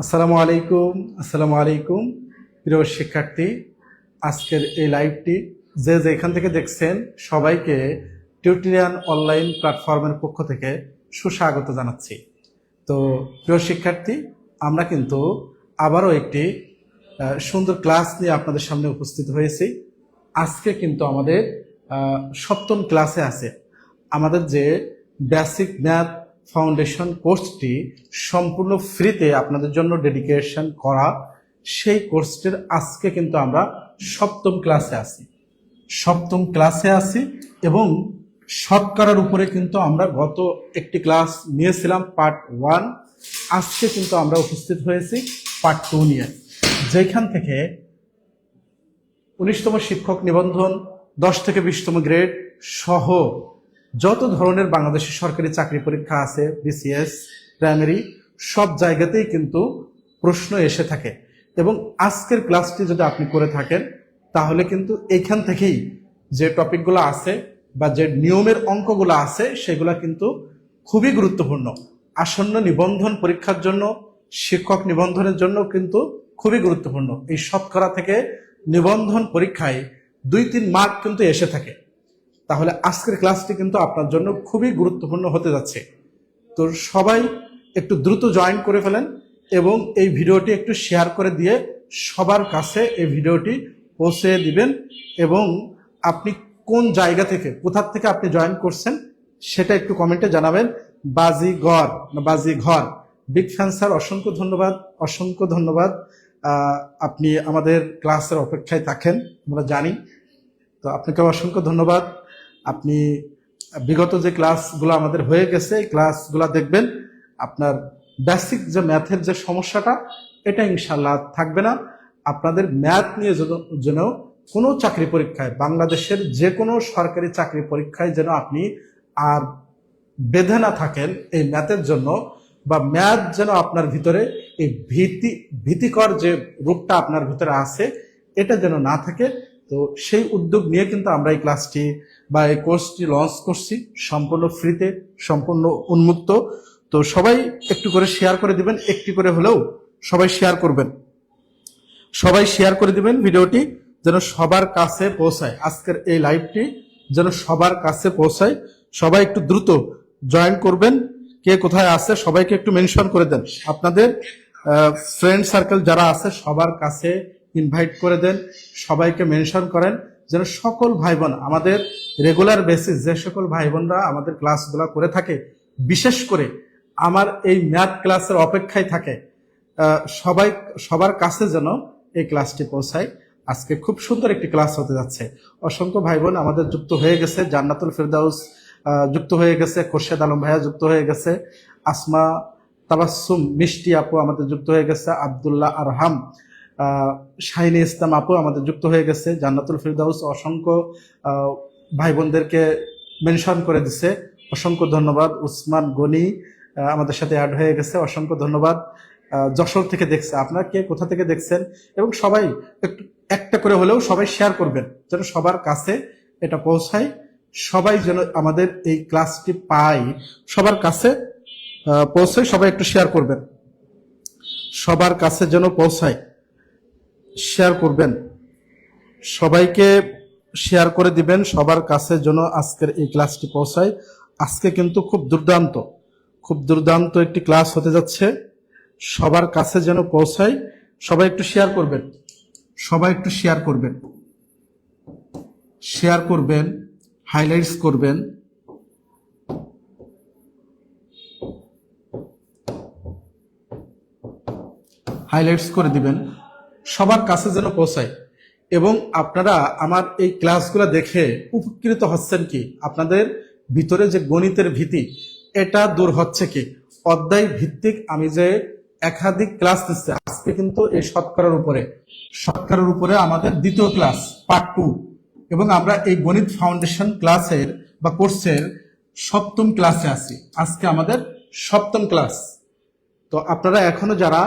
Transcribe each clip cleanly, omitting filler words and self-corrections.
আসসালামু আলাইকুম প্রিয় শিক্ষার্থী। আজকের এই লাইভটি যে যেখান থেকে দেখছেন সবাইকে টিউটোরিয়াল অনলাইন প্ল্যাটফর্মের পক্ষ থেকে সুস্বাগত জানাচ্ছি। তো প্রিয় শিক্ষার্থী, আমরা কিন্তু আবারও একটি সুন্দর ক্লাস নিয়ে আপনাদের সামনে উপস্থিত হয়েছি। আজকে কিন্তু আমাদের সপ্তম ক্লাসে আছে। আমাদের যে বেসিক ম্যাথ ফাউন্ডেশন কোর্সটি সম্পূর্ণ ফ্রিতে আপনাদের জন্য ডেডিকেশন করা, সেই কোর্সটির আজকে কিন্তু আমরা সপ্তম ক্লাসে আছি এবং শতকরার উপরে কিন্তু আমরা গত একটি ক্লাস নিয়েছিলাম পার্ট 1। আজকে কিন্তু আমরা উপস্থিত হয়েছি পার্ট 2 নিয়ে, যেখান থেকে 19তম শিক্ষক নিবন্ধন 10 থেকে 20তম গ্রেড সহ যত ধরনের বাংলাদেশের সরকারি চাকরি পরীক্ষা আছে, বিসিএস, প্রাইমারি, সব জায়গাতেই কিন্তু প্রশ্ন এসে থাকে। এবং আজকের ক্লাসটি যদি আপনি করে থাকেন তাহলে কিন্তু এইখান থেকেই যে টপিকগুলো আছে বা যে নিয়মের অঙ্কগুলো আছে সেগুলো কিন্তু খুবই গুরুত্বপূর্ণ। আসন্ন নিবন্ধন পরীক্ষার জন্য, শিক্ষক নিবন্ধনের জন্য কিন্তু খুবই গুরুত্বপূর্ণ। এই শতকরা থেকে নিবন্ধন পরীক্ষায় 2-3 মার্ক কিন্তু এসে থাকে। তাহলে আজকের ক্লাসটি কিন্তু আপনার জন্য খুবই গুরুত্বপূর্ণ হতে যাচ্ছে। তো সবাই একটু দ্রুত জয়েন করে ফেলেন এবং এই ভিডিওটি একটু শেয়ার করে দিয়ে সবার কাছে এই ভিডিওটি পৌঁছে দিবেন। এবং আপনি কোন জায়গা থেকে, কোথা থেকে আপনি জয়েন করছেন সেটা একটু কমেন্টে জানাবেন। বাজিঘর বিগ ফ্যান স্যার, অসংখ্য ধন্যবাদ। আপনি আমাদের ক্লাসের অপেক্ষায় থাকেন, আমরা জানি। তো আপনাকে অসংখ্য ধন্যবাদ। আপনি বিগত যে ক্লাসগুলো আমাদের হয়ে গেছে এই ক্লাসগুলো দেখবেন। আপনার বেসিক যে ম্যাথের যে সমস্যাটা, এটা ইনশাল্লাহ থাকবে না। আপনাদের ম্যাথ নিয়ে যেন কোনো চাকরি পরীক্ষায়, বাংলাদেশের যে কোনো সরকারি চাকরি পরীক্ষায় যেন আপনি আর বেঁধে না থাকেন এই ম্যাথের জন্য, বা ম্যাথ যেন আপনার ভিতরে এই ভীতিকর যে রূপটা আপনার ভিতরে আছে এটা যেন না থাকে। তো সেই উদ্যোগ নিয়ে কিন্তু আমরা এই ক্লাসটি বা এই কোর্সটি লঞ্চ করছি সম্পূর্ণ ফ্রিতে, সম্পূর্ণ উন্মুক্ত। তো সবাই একটু করে শেয়ার করে দিবেন, একটি করে হলেও সবাই শেয়ার করে দিবেন ভিডিওটি, যেন সবার কাছে পৌঁছায়। আজকের এই লাইভটি যেন সবার কাছে পৌঁছায়। সবাই একটু দ্রুত জয়েন করবেন। কে কোথায় আছে সবাইকে একটু মেনশন করে দেন। আপনাদের ফ্রেন্ড সার্কেল যারা আছে সবার কাছে ইনভাইট করে দেন, সবাইকে মেনশন করেন, যেন সকল ভাই বোন, আমাদের রেগুলার বেসিস যে সকল ভাই বোনরা আমাদের ক্লাসগুলো করে থাকে, বিশেষ করে আমার এই ম্যাথ ক্লাসের অপেক্ষায় থাকে, সবার কাছে যেন এই ক্লাসটি পৌঁছায়। আজকে খুব সুন্দর একটি ক্লাস হতে যাচ্ছে। অসংখ্য ভাই বোন আমাদের যুক্ত হয়ে গেছে। জান্নাতুল ফেরদাউস যুক্ত হয়ে গেছে, খোরশেদ আলম ভাইয়া যুক্ত হয়ে গেছে, আসমা তাবাসসুম মিষ্টি আপু আমাদের যুক্ত হয়ে গেছে, আব্দুল্লাহ আরহাম, শাহিনী ইসলাম আপু আমাদের যুক্ত হয়ে গেছে। জান্নাতুল ফেরদাউস অসংখ্য ভাই বোনদেরকে মেনশন করে দিছে, অসংখ্য ধন্যবাদ। উসমান গনি আমাদের সাথে অ্যাড হয়ে গেছে, অসংখ্য ধন্যবাদ। যশোর থেকে দেখছে। আপনারা কে কোথা থেকে দেখছেন? এবং সবাই একটু একটা করে হলেও সবাই শেয়ার করবেন, যেন সবার কাছে এটা পৌঁছায়। সবাই যেন আমাদের এই ক্লাসটি পায়, সবার কাছে পৌঁছায়। সবাই একটু শেয়ার করবেন, সবার কাছে যেন পৌঁছায়। শেয়ার করবেন, সবাইকে শেয়ার করে দিবেন, সবার কাছে যেন আজকের এই ক্লাসটি পৌঁছায়। আজকে কিন্তু খুব দুর্দান্ত একটি ক্লাস হতে যাচ্ছে। সবার কাছে যেন পৌঁছায়। সবাই একটু শেয়ার করবেন, হাইলাইটস করবেন। হাইলাইটস করে দিবেন, সবার কাছে যেন পৌঁছায়। এবং আপনারা আমার এই ক্লাসগুলো দেখে উপকৃত হচ্ছেন কি? আপনাদের ভিতরে যে গণিতের ভীতি, এটা দূর হচ্ছে কি? অধ্যায় ভিত্তিক আমি যে একাধিক ক্লাস নিচ্ছি, আজকে কিন্তু এই শতকরার উপরে আমাদের দ্বিতীয় ক্লাস পার্ট 2, এবং আমরা এই গণিত ফাউন্ডেশন ক্লাসের বা কোর্সের সপ্তম ক্লাসে আছি। আজকে আমাদের সপ্তম ক্লাস। তো আপনারা এখনো যারা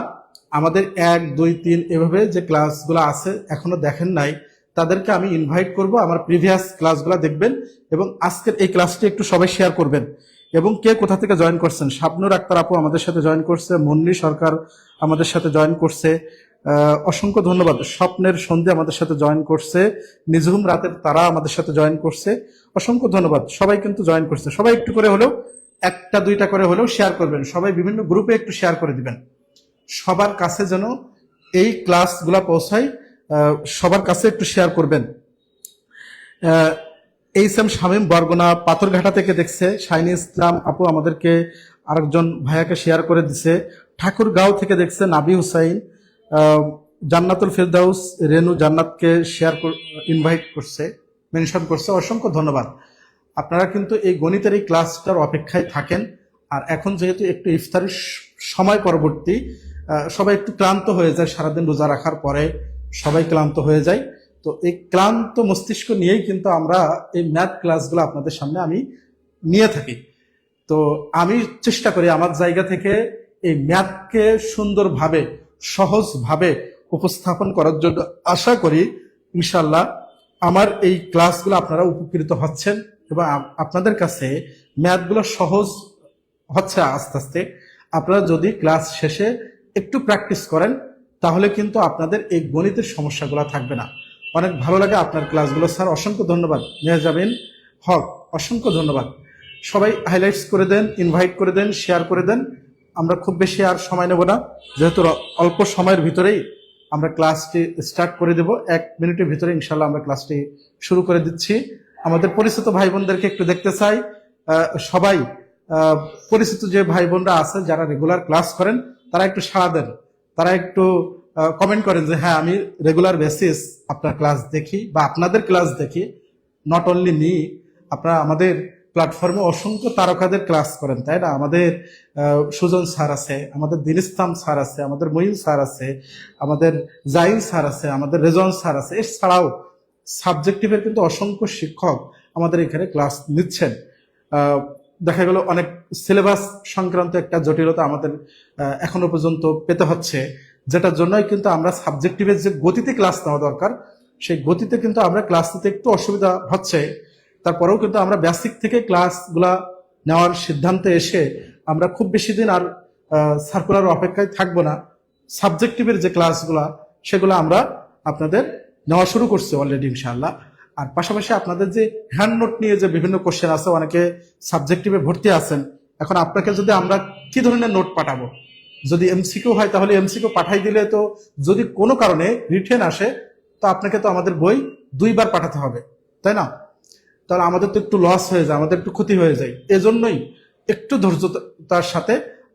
আমাদের 1, 2, 3 এভাবে যে ক্লাসগুলো আছে এখনো দেখেন নাই, তাদেরকে আমি ইনভাইট করব আমার প্রিভিয়াস ক্লাসগুলো দেখবেন এবং আজকের এই ক্লাসটি একটু সবাই শেয়ার করবেন। এবং কে কোথা থেকে জয়েন করছেন? শাবনুর আক্তার আপু আমাদের সাথে জয়েন করছে, মুন্নি সরকার আমাদের সাথে জয়েন করছে, অসংখ্য ধন্যবাদ। স্বপ্নের সন্ধি আমাদের সাথে জয়েন করছে, নিঝুম রাতের তারা আমাদের সাথে জয়েন করছে, অসংখ্য ধন্যবাদ। সবাই কিন্তু জয়েন করছে। সবাই একটু করে হলেও, একটা দুইটা করে হলেও শেয়ার করবেন, সবাই বিভিন্ন গ্রুপে একটু শেয়ার করে দিবেন, সবার কাছে যেন এই ক্লাসগুলা পৌঁছায়। সবার কাছে একটু শেয়ার করবেন। এইচ এম শামীম বরগুনা পাথরঘাটা থেকে দেখছে, শাইনি ইসলাম আপু আমাদেরকে আরেকজন ভাইয়াকে শেয়ার করে দিছে, ঠাকুরগাঁও থেকে দেখছে নাবি হুসাইন, জান্নাতুল ফেরদাউস রেনু জান্নাতকে শেয়ার ইনভাইট করছে, মেনশন করছে, অসংখ্য ধন্যবাদ। আপনারা কিন্তু এই গণিতের এই ক্লাসটার অপেক্ষায় থাকেন। আর এখন যেহেতু একটু ইফতারের সময় পরবর্তী, সবাই একটু ক্লান্ত হয়ে যায়, সারাদিন রোজা রাখার পরে সবাই ক্লান্ত হয়ে যায়। তো এই ক্লান্ত মস্তিষ্ক নিয়েই কিন্তু আমরা এই ম্যাথ ক্লাসগুলো আপনাদের সামনে আমি নিয়ে থাকি। তো আমি চেষ্টা করি আমার জায়গা থেকে এই ম্যাথকে সুন্দরভাবে, সহজভাবে উপস্থাপন করার জন্য। আশা করি ইনশাল্লাহ আমার এই ক্লাসগুলো আপনারা উপকৃত হচ্ছেন এবং আপনাদের কাছে ম্যাথগুলো সহজ হচ্ছে আস্তে আস্তে। আপনারা যদি ক্লাস শেষে একটু প্র্যাকটিস করেন তাহলে কিন্তু আপনাদের এই গণিতের সমস্যাগুলো থাকবে না। অনেক ভালো লাগে আপনার ক্লাসগুলো স্যার, অসংখ্য ধন্যবাদ। মেহজাবিন হক, অসংখ্য ধন্যবাদ। সবাই হাইলাইটস করে দেন, ইনভাইট করে দেন, শেয়ার করে দেন। আমরা খুব বেশি আর সময় নেব না, যেহেতু অল্প সময়ের ভিতরেই আমরা ক্লাসটি স্টার্ট করে দেব। 1 মিনিটের ভিতরে ইনশাল্লাহ আমরা ক্লাসটি শুরু করে দিচ্ছি। আমাদের পরিচিত ভাই বোনদেরকে একটু দেখতে চাই। সবাই পরিচিত যে ভাই বোনরা আছে যারা রেগুলার ক্লাস করেন তারা একটু সাড়া দেন, তারা একটু কমেন্ট করেন যে হ্যাঁ আমি রেগুলার বেসিস আপনার ক্লাস দেখি বা আপনাদের ক্লাস দেখি। নট অনলি মি, আপনারা আমাদের প্ল্যাটফর্মে অসংখ্য তারকাদের ক্লাস করেন, তাই না? আমাদের সুজন স্যার আছে, আমাদের দিন ইসলাম স্যার আছে, আমাদের মঈন স্যার আছে, আমাদের জাইল স্যার আছে, আমাদের রেজন স্যার আছে। এছাড়াও সাবজেক্টিভের কিন্তু অসংখ্য শিক্ষক আমাদের এখানে ক্লাস নিচ্ছেন। দেখা গেল অনেক সিলেবাস সংক্রান্ত একটা জটিলতা আমাদের এখনো পর্যন্ত পেতে হচ্ছে, যেটার জন্যই কিন্তু আমরা সাবজেক্টিভের যে গতিতে ক্লাস নেওয়া দরকার সেই গতিতে কিন্তু আমরা ক্লাস নিতে একটু অসুবিধা হচ্ছে। তারপরেও কিন্তু আমরা বেসিক থেকে ক্লাসগুলা নেওয়ার সিদ্ধান্তে এসে আমরা খুব বেশি দিন আর সার্কুলার অপেক্ষায় থাকবো না। সাবজেক্টিভের যে ক্লাসগুলা সেগুলো আমরা আপনাদের নেওয়া শুরু করছি অলরেডি ইনশাআল্লাহ। আর পাশাপাশি আপনাদের যে হ্যান্ড নোট নিয়ে যে বিভিন্ন কোশ্চেন আছে, অনেকে সাবজেক্টিভে ভর্তি আছেন, এখন আপনাকে যদি আমরা কি ধরনের নোট পাঠাবো, যদি এমসিকিউ হয় তাহলে এমসিকিউ পাঠাই দিলে তো, যদি কোনো কারণে রিটেন আসে তো আপনাকে তো আমাদের বই 2 বার পাঠাতে হবে, তাই না? তাহলে আমাদের তো একটু লস হয়ে যায়, আমাদের একটু ক্ষতি হয়ে যায়। এজন্যই একটু ধৈর্যতার সাথে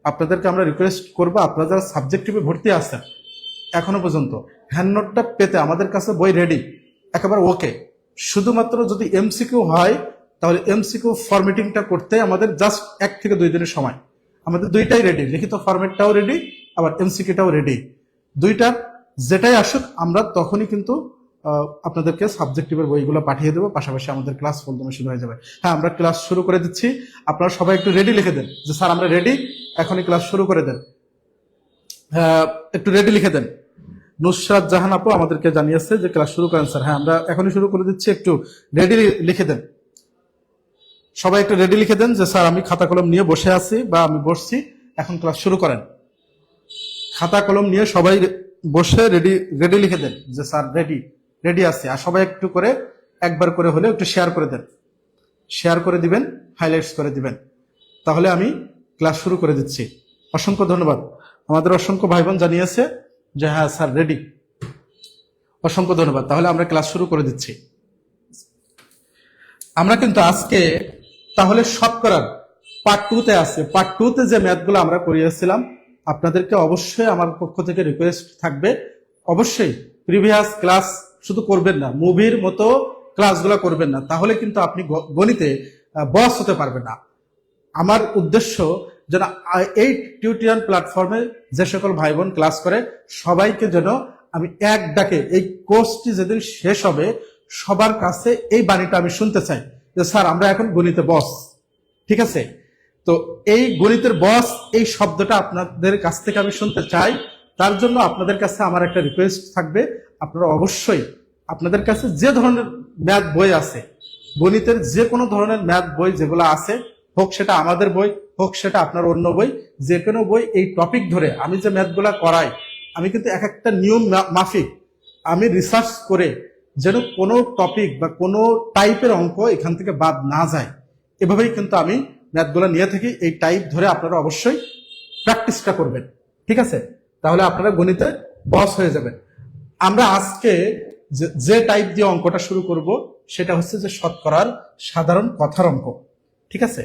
আপনাদেরকে আমরা রিকোয়েস্ট করবো, আপনারা যারা সাবজেক্টিভে ভর্তি আছেন এখনো পর্যন্ত হ্যান্ড নোটটা পেতে আমাদের কাছে বই রেডি, একেবারে ওকে। শুধুমাত্র যদি এমসিকিউ হয় তাহলে এমসিকিউ ফরম্যাটিংটা করতে আমাদের জাস্ট 1 থেকে 2 দিনের সময়। আমাদের দুইটাই রেডি, লিখিত ফরম্যাটটাও রেডি, আবার এমসিকিউটাও রেডি। দুইটার যেটাই আসুক আমরা তখনই কিন্তু আপনাদেরকে সাবজেক্টিভের বইগুলো পাঠিয়ে দেবো, পাশাপাশি আমাদের ক্লাস ফুলদমে শুরু হয়ে যাবে। হ্যাঁ, আমরা ক্লাস শুরু করে দিচ্ছি। আপনারা সবাই একটু রেডি লিখে দেন যে স্যার আমরা রেডি, এখনই ক্লাস শুরু করে দেন। একটু রেডি লিখে দেন। নুসরাত জাহান আপু আমাদেরকে জানিয়েছে যে ক্লাস শুরু করেন স্যার। হ্যাঁ, আমরা এখনই শুরু করে দিচ্ছি, একটু রেডি লিখে দেন। সবাই একটু রেডি লিখে দেন যে স্যার আমি খাতা কলম নিয়ে বসে আছি বা আমি বসছি, এখন ক্লাস শুরু করেন। খাতা কলম নিয়ে সবাই বসে রেডি লিখে দেন যে স্যার রেডি আছে। আর সবাই একটু করে একবার করে হলে একটু শেয়ার করে দেন, শেয়ার করে দিবেন, হাইলাইটস করে দিবেন, তাহলে আমি ক্লাস শুরু করে দিচ্ছি। অসংখ্য ধন্যবাদ। আমাদের অসংখ্য ভাই বোন জানিয়েছে যে হ্যাঁ স্যার রেডি, অসংখ্য ধন্যবাদ। তাহলে আমরা ক্লাস শুরু করে দিচ্ছি। আমরা কিন্তু আজকে তাহলে শতকরার পার্ট 2 তে আছে। পার্ট 2 তে যে ম্যাথগুলো আমরা করিয়েছিলাম, আপনাদেরকে অবশ্যই আমার পক্ষ থেকে রিকোয়েস্ট থাকবে, অবশ্যই প্রিভিয়াস ক্লাস শুধু করবেন না, মুভির মতো ক্লাসগুলো করবেন না, তাহলে কিন্তু আপনি গণিতে বস হতে পারবেন না। আমার উদ্দেশ্য যেন এই টিউটোরিয়াল প্ল্যাটফর্মে যে সকল ভাই বোন ক্লাস করে সবাইকে যেন আমি এক ডাকে, এই কোর্সটি যেদিন শেষ হবে সবার কাছে এই বাণীটা আমি শুনতে চাই যে স্যার আমরা এখন গণিতে বস। ঠিক আছে? তো এই গণিতের বস এই শব্দটা আপনাদের কাছ থেকে আমি শুনতে চাই। তার জন্য আপনাদের কাছে আমার একটা রিকোয়েস্ট থাকবে, আপনারা অবশ্যই আপনাদের কাছে যে ধরনের ম্যাথ বই আছে, গণিতের যে কোনো ধরনের ম্যাথ বই যেগুলো আছে হোক সেটা আমাদের বই, হোক সেটা আপনার অন্য বই, যে কোনো বই এই টপিক ধরে আমি যে ম্যাথগুলা করাই, আমি কিন্তু এক একটা নিয়ম মাফিক আমি রিসার্চ করে যেন কোনো টপিক বা কোনো টাইপের অঙ্ক এখান থেকে বাদ না যায়, এভাবেই কিন্তু আমি ম্যাথগুলো নিয়ে থাকি। এই টাইপ ধরে আপনারা অবশ্যই প্র্যাকটিসটা করবেন, ঠিক আছে? তাহলে আপনারা গণিতে বস হয়ে যাবেন। আমরা আজকে যে টাইপ দিয়ে অঙ্কটা শুরু করব সেটা হচ্ছে যে শতকরার সাধারণ কথার অঙ্ক, ঠিক আছে?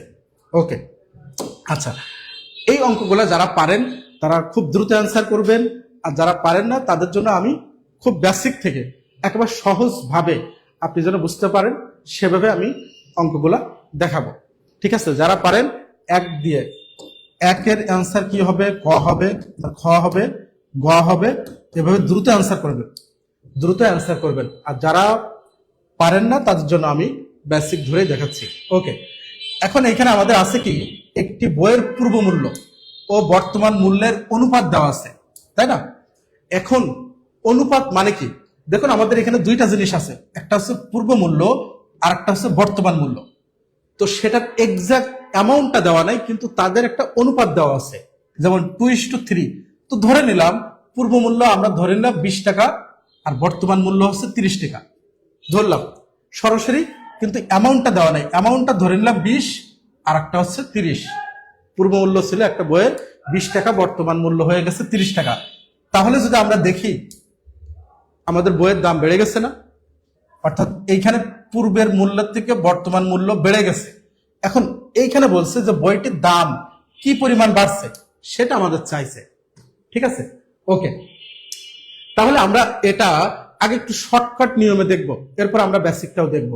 ওকে, আচ্ছা, এই অঙ্কগুলো যারা পারেন তারা খুব দ্রুত অ্যান্সার করবেন, আর যারা পারেন না তাদের জন্য আমি খুব বেসিক থেকে একেবারে সহজভাবে আপনি যেন বুঝতে পারেন সেভাবে আমি অঙ্কগুলা দেখাবো, ঠিক আছে? যারা পারেন এক দিয়ে, একের অ্যান্সার কি হবে, ক হবে, খ হবে, গ হবে, এভাবে দ্রুত অ্যান্সার করবেন, দ্রুত অ্যান্সার করবেন। আর যারা পারেন না তাদের জন্য আমি বেসিক ধরে দেখাচ্ছি। ওকে, এখন এখানে আমাদের আছে কি, একটি বইয়ের পূর্ব মূল্য ও বর্তমান মূল্যের অনুপাত দেওয়া আছে, তাই না? এখন অনুপাত মানে কি, দেখুন আমাদের এখানে দুইটা জিনিস আছে, একটা হচ্ছে পূর্ব মূল্য আর একটা হচ্ছে বর্তমান মূল্য। তো সেটার এক্সাক্ট অ্যামাউন্টটা দেওয়া নাই, কিন্তু তাদের একটা অনুপাত দেওয়া আছে, যেমন 2:3। তো ধরে নিলাম পূর্ব মূল্য আমরা ধরে নিলাম 20 টাকা আর বর্তমান মূল্য হচ্ছে 30 টাকা, ধরলাম সরাসরি, কিন্তু অ্যামাউন্টটা দেওয়া নাই। অ্যামাউন্টটা ধরে নিলাম 20 আর একটা হচ্ছে 30। পূর্ব মূল্য ছিল একটা বইয়ের 20 টাকা, বর্তমান মূল্য হয়ে গেছে 30 টাকা। তাহলে যদি আমরা দেখি আমাদের বইয়ের দাম বেড়ে গেছে না? অর্থাৎ এইখানে পূর্বের মূল্যের থেকে বর্তমান মূল্য বেড়ে গেছে। এখন এইখানে বলছে যে বইটির দাম কি পরিমাণ বাড়ছে সেটা আমাদের চাইছে, ঠিক আছে? ওকে, তাহলে আমরা এটা আগে একটু শর্টকাট নিয়মে দেখব, এরপর আমরা বেসিকটাও দেখব।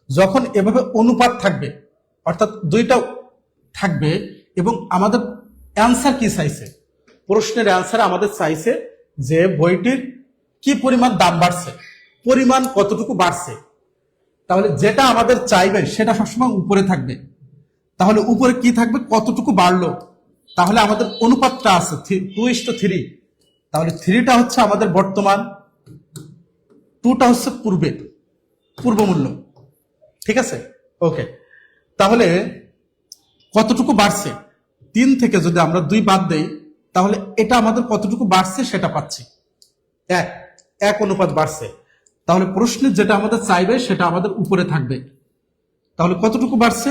যখন এভাবে অনুপাত থাকবে, অর্থাৎ দুইটা থাকবে, এবং আমাদের অ্যান্সার কি চাইছে, প্রশ্নের অ্যান্সার আমাদের চাইছে যে বইটির কি পরিমাণ দাম বাড়ছে, পরিমাণ কতটুকু বাড়ছে, তাহলে যেটা আমাদের চাইবে সেটা সবসময় উপরে থাকবে। তাহলে উপরে কি থাকবে, কতটুকু বাড়লো, তাহলে আমাদের অনুপাতটা আছে 2:3। তাহলে 3টা হচ্ছে আমাদের বর্তমান, 2টা হচ্ছে পূর্ব মূল্য, ঠিক আছে? ওকে, তাহলে কতটুকু বাড়ছে, 3 থেকে যদি আমরা 2 বাদ দেই তাহলে এটা আমাদের কতটুকু বাড়ছে সেটা পাচ্ছি, 1 অনুপাত বাড়ছে। তাহলে প্রশ্নের যেটা আমাদের চাইবে সেটা আমাদের উপরে থাকবে। তাহলে কতটুকু বাড়ছে,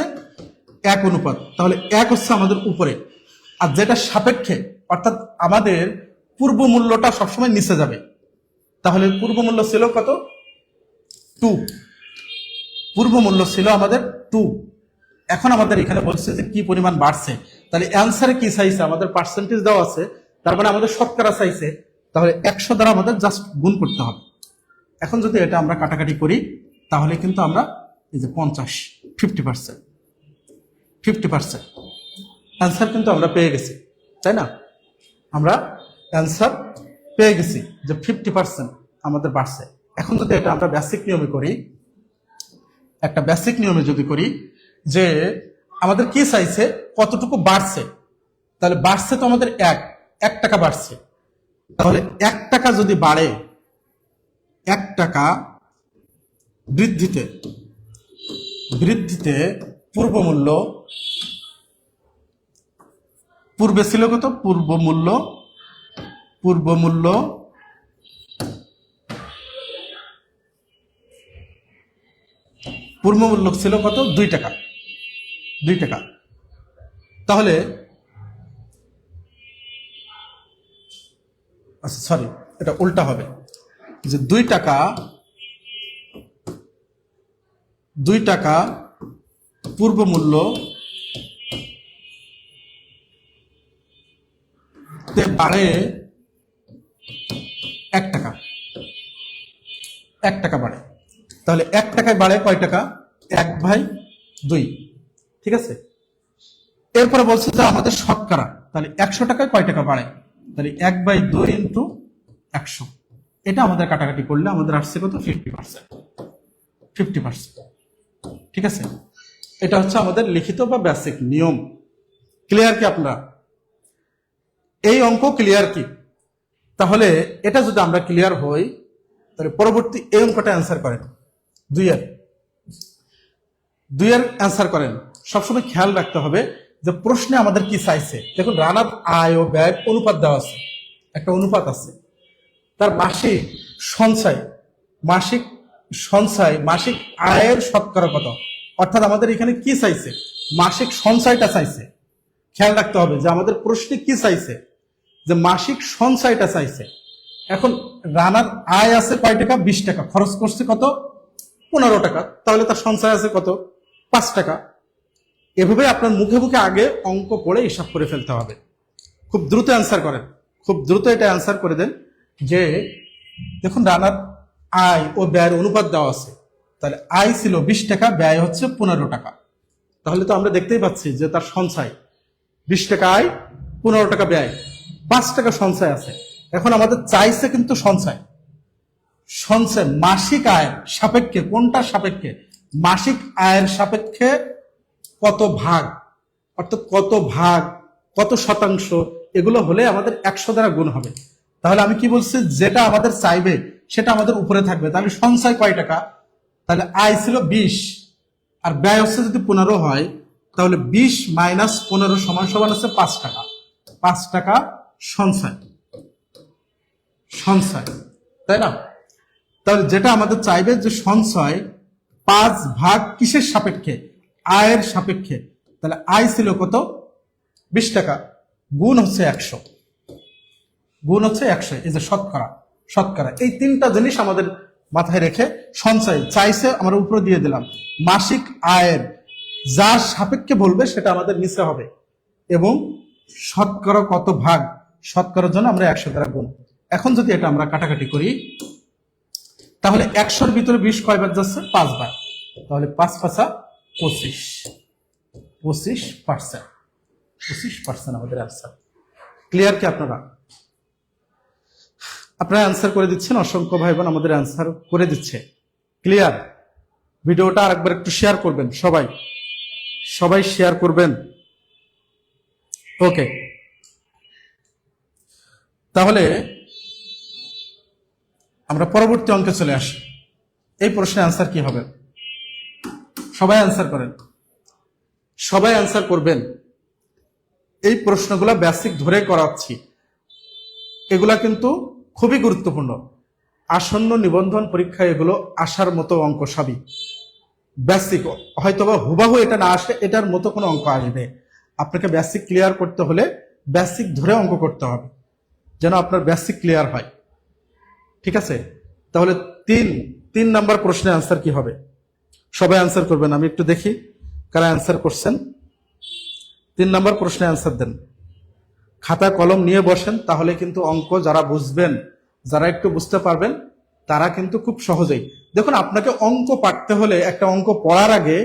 1 অনুপাত, তাহলে 1 হচ্ছে আমাদের উপরে। আর যেটা সাপেক্ষে, অর্থাৎ আমাদের পূর্ব মূল্যটা সবসময় নিচে যাবে। তাহলে পূর্ব মূল্য ছিল কত, 2, পূর্ব মূল্য ছিল আমাদের 2। এখন আমাদের এখানে বলছে যে কি পরিমাণ বাড়ছে, তাহলে অ্যান্সারে কি চাইছে, আমাদের পার্সেন্টেজ দেওয়া আছে, তার মানে আমাদের শতকরা চাইছে, তাহলে 100 দ্বারা আমাদের জাস্ট গুণ করতে হবে। এখন যদি এটা আমরা কাটাকাটি করি তাহলে কিন্তু আমরা এই যে 50% অ্যান্সার কিন্তু আমরা পেয়ে গেছি, তাই না? আমরা অ্যান্সার পেয়ে গেছি যে 50% আমাদের বাড়ছে। এখন যদি এটা আমরা বেসিক নিয়মে করি, একটা বেসিক নিয়মে যদি করি যে আমাদের কি চাইছে, কতটুকু বাড়ছে, তাহলে বাড়ছে তো আমাদের 1 টাকা বাড়ছে। তাহলে 1 টাকা যদি বাড়ে, 1 টাকা বৃদ্ধিতে পূর্ব মূল্য, পূর্বে ছিল কত, পূর্ব মূল্য ছিল কত, 2 টাকা। তাহলে আচ্ছা সরি, এটা উল্টা হবে, যে 2 টাকা পূর্ব মূল্য বাড়ে 1 টাকা, 1 টাকা বাড়ে। তাহলে 1 টাকায় বাড়ে কয় টাকা, 1/2, ঠিক আছে? এরপরে বলছে যে আমাদের শতকরা, তাহলে 100 টাকায় কয় টাকা বাড়ে, তাহলে 1/2 ইন্টু 100, এটা আমাদের কাটাকাটি করলে আমাদের আসছে কত, 50%, ঠিক আছে? এটা হচ্ছে আমাদের লিখিত বা বেসিক নিয়ম। ক্লিয়ার কি আপনারা? এই অঙ্ক ক্লিয়ার কি? তাহলে এটা যদি আমরা ক্লিয়ার হই তাহলে পরবর্তী এই অঙ্কটা অ্যান্সার করেন, 2 এর অ্যান্সার করেন। সবসময় খেয়াল রাখতে হবে যে প্রশ্নে আমাদের কি চাইছে। দেখুন রানার আয় ও ব্যয় অনুপাত দেওয়া আছে, একটা অনুপাত আছে। তার মাসিক সঞ্চয়, মাসিক সঞ্চয়, মাসিক আয়ের শতকরা কত, অর্থাৎ আমাদের এখানে কি চাইছে, মাসিক সঞ্চয়টা চাইছে। খেয়াল রাখতে হবে যে আমাদের প্রশ্নে কি চাইছে, যে মাসিক সঞ্চয়টা চাইছে। এখন রানার আয় আছে কয় টাকা, 20 টাকা, খরচ করছে কত, 15 টাকা, তাহলে তার সঞ্চয় আছে কত, 5 টাকা। এভাবে আপনার মুখে মুখে আগে অঙ্ক পড়ে হিসাব করে ফেলতে হবে। খুব দ্রুত অ্যান্সার করেন, খুব দ্রুত এটা অ্যান্সার করে দেন। যে দেখুন রানার আয় ও ব্যয়ের অনুপাত দেওয়া আছে, তাহলে আয় ছিল 20 টাকা, ব্যয় হচ্ছে 15 টাকা। তাহলে তো আমরা দেখতেই পাচ্ছি যে তার সঞ্চয় 20 টাকা আয়, 15 টাকা ব্যয়, 5 টাকা সঞ্চয় আছে। এখন আমাদের চাইছে কিন্তু সঞ্চয়, সঞ্চয় মাসিক আয়ের সাপেক্ষে, কোনটা সাপেক্ষে, মাসিক আয়ের সাপেক্ষে কত ভাগ, অর্থাৎ কত ভাগ, কত শতাংশ, এগুলো হলে আমাদের 100 দ্বারা গুণ হবে। তাহলে আমি কি বলছি, যেটা আমাদের চাইবে সেটা আমাদের উপরে থাকবে। তাহলে সঞ্চয় কয় টাকা, তাহলে আয় ছিল 20 আর ব্যয় হচ্ছে যদি 15 হয়, তাহলে 20 মাইনাস 15 সমান সমান হচ্ছে 5 টাকা। 5 টাকা সঞ্চয়, সঞ্চয়, তাই না? তাহলে যেটা আমাদের চাইবে যে সঞ্চয় 5 ভাগ কিসের সাপেক্ষে, আয়ের সাপেক্ষে। তাহলে আয় ছিল কত, 20 টাকা, গুণ হচ্ছে 100, গুণ হচ্ছে 100, এই যে শতকরা, শতকরা। এই তিনটা জিনিস আমাদের মাথায় রেখে সঞ্চয় চাইছে আমরা উপরে দিয়ে দিলাম, মাসিক আয়ের যার সাপেক্ষে বলবে সেটা আমাদের নিচে হবে, এবং শতকরা কত ভাগ, শতকরার জন্য আমরা 100 দ্বারা গুণ। এখন যদি এটা আমরা কাটাকাটি করি, তাহলে 100-র ভিতরে 20 কয়বার যাচ্ছে, 5 বার। তাহলে 5 5 25, 25%, 25% আমাদের অ্যান্সার। ক্লিয়ার কি আপনারা? আপনারা অ্যান্সার করে দিচ্ছেন, অসংখ্য ভাই বোন আমাদের অ্যান্সার করে দিচ্ছে। ক্লিয়ার? ভিডিওটা আরেকবার একটু শেয়ার করবেন, সবাই সবাই শেয়ার করবেন। ওকে, তাহলে আমরা পরবর্তী অঙ্কে চলে আসি। এই প্রশ্নের অ্যান্সার কি হবে? সবাই অ্যান্সার করেন, সবাই অ্যান্সার করবেন। এই প্রশ্নগুলো বেসিক ধরে করাচ্ছি, এগুলা কিন্তু খুবই গুরুত্বপূর্ণ। আসন্ন নিবন্ধন পরীক্ষায় এগুলো আসার মতো অঙ্ক সবই বেসিক, হয়তোবা হুবাহু এটা না আসে, এটার মতো কোনো অঙ্ক আসবে। আপনাকে বেসিক ক্লিয়ার করতে হলে বেসিক ধরে অঙ্ক করতে হবে, যেন আপনার বেসিক ক্লিয়ার হয়। ঠিক আছে? তাহলে তিন নাম্বার প্রশ্নের অ্যান্সার কি হবে? সবাই অ্যান্সার করবেন, আমি একটু দেখি কারা অ্যান্সার করছেন। 3 নাম্বার প্রশ্নে অ্যান্সার দেন, খাতা কলম নিয়ে বসেন, তাহলে কিন্তু অঙ্ক যারা বুঝবেন, যারা একটু বুঝতে পারবেন, তারা কিন্তু খুব সহজেই। দেখুন আপনাকে অঙ্ক পারতে হলে, একটা অঙ্ক পড়ার আগে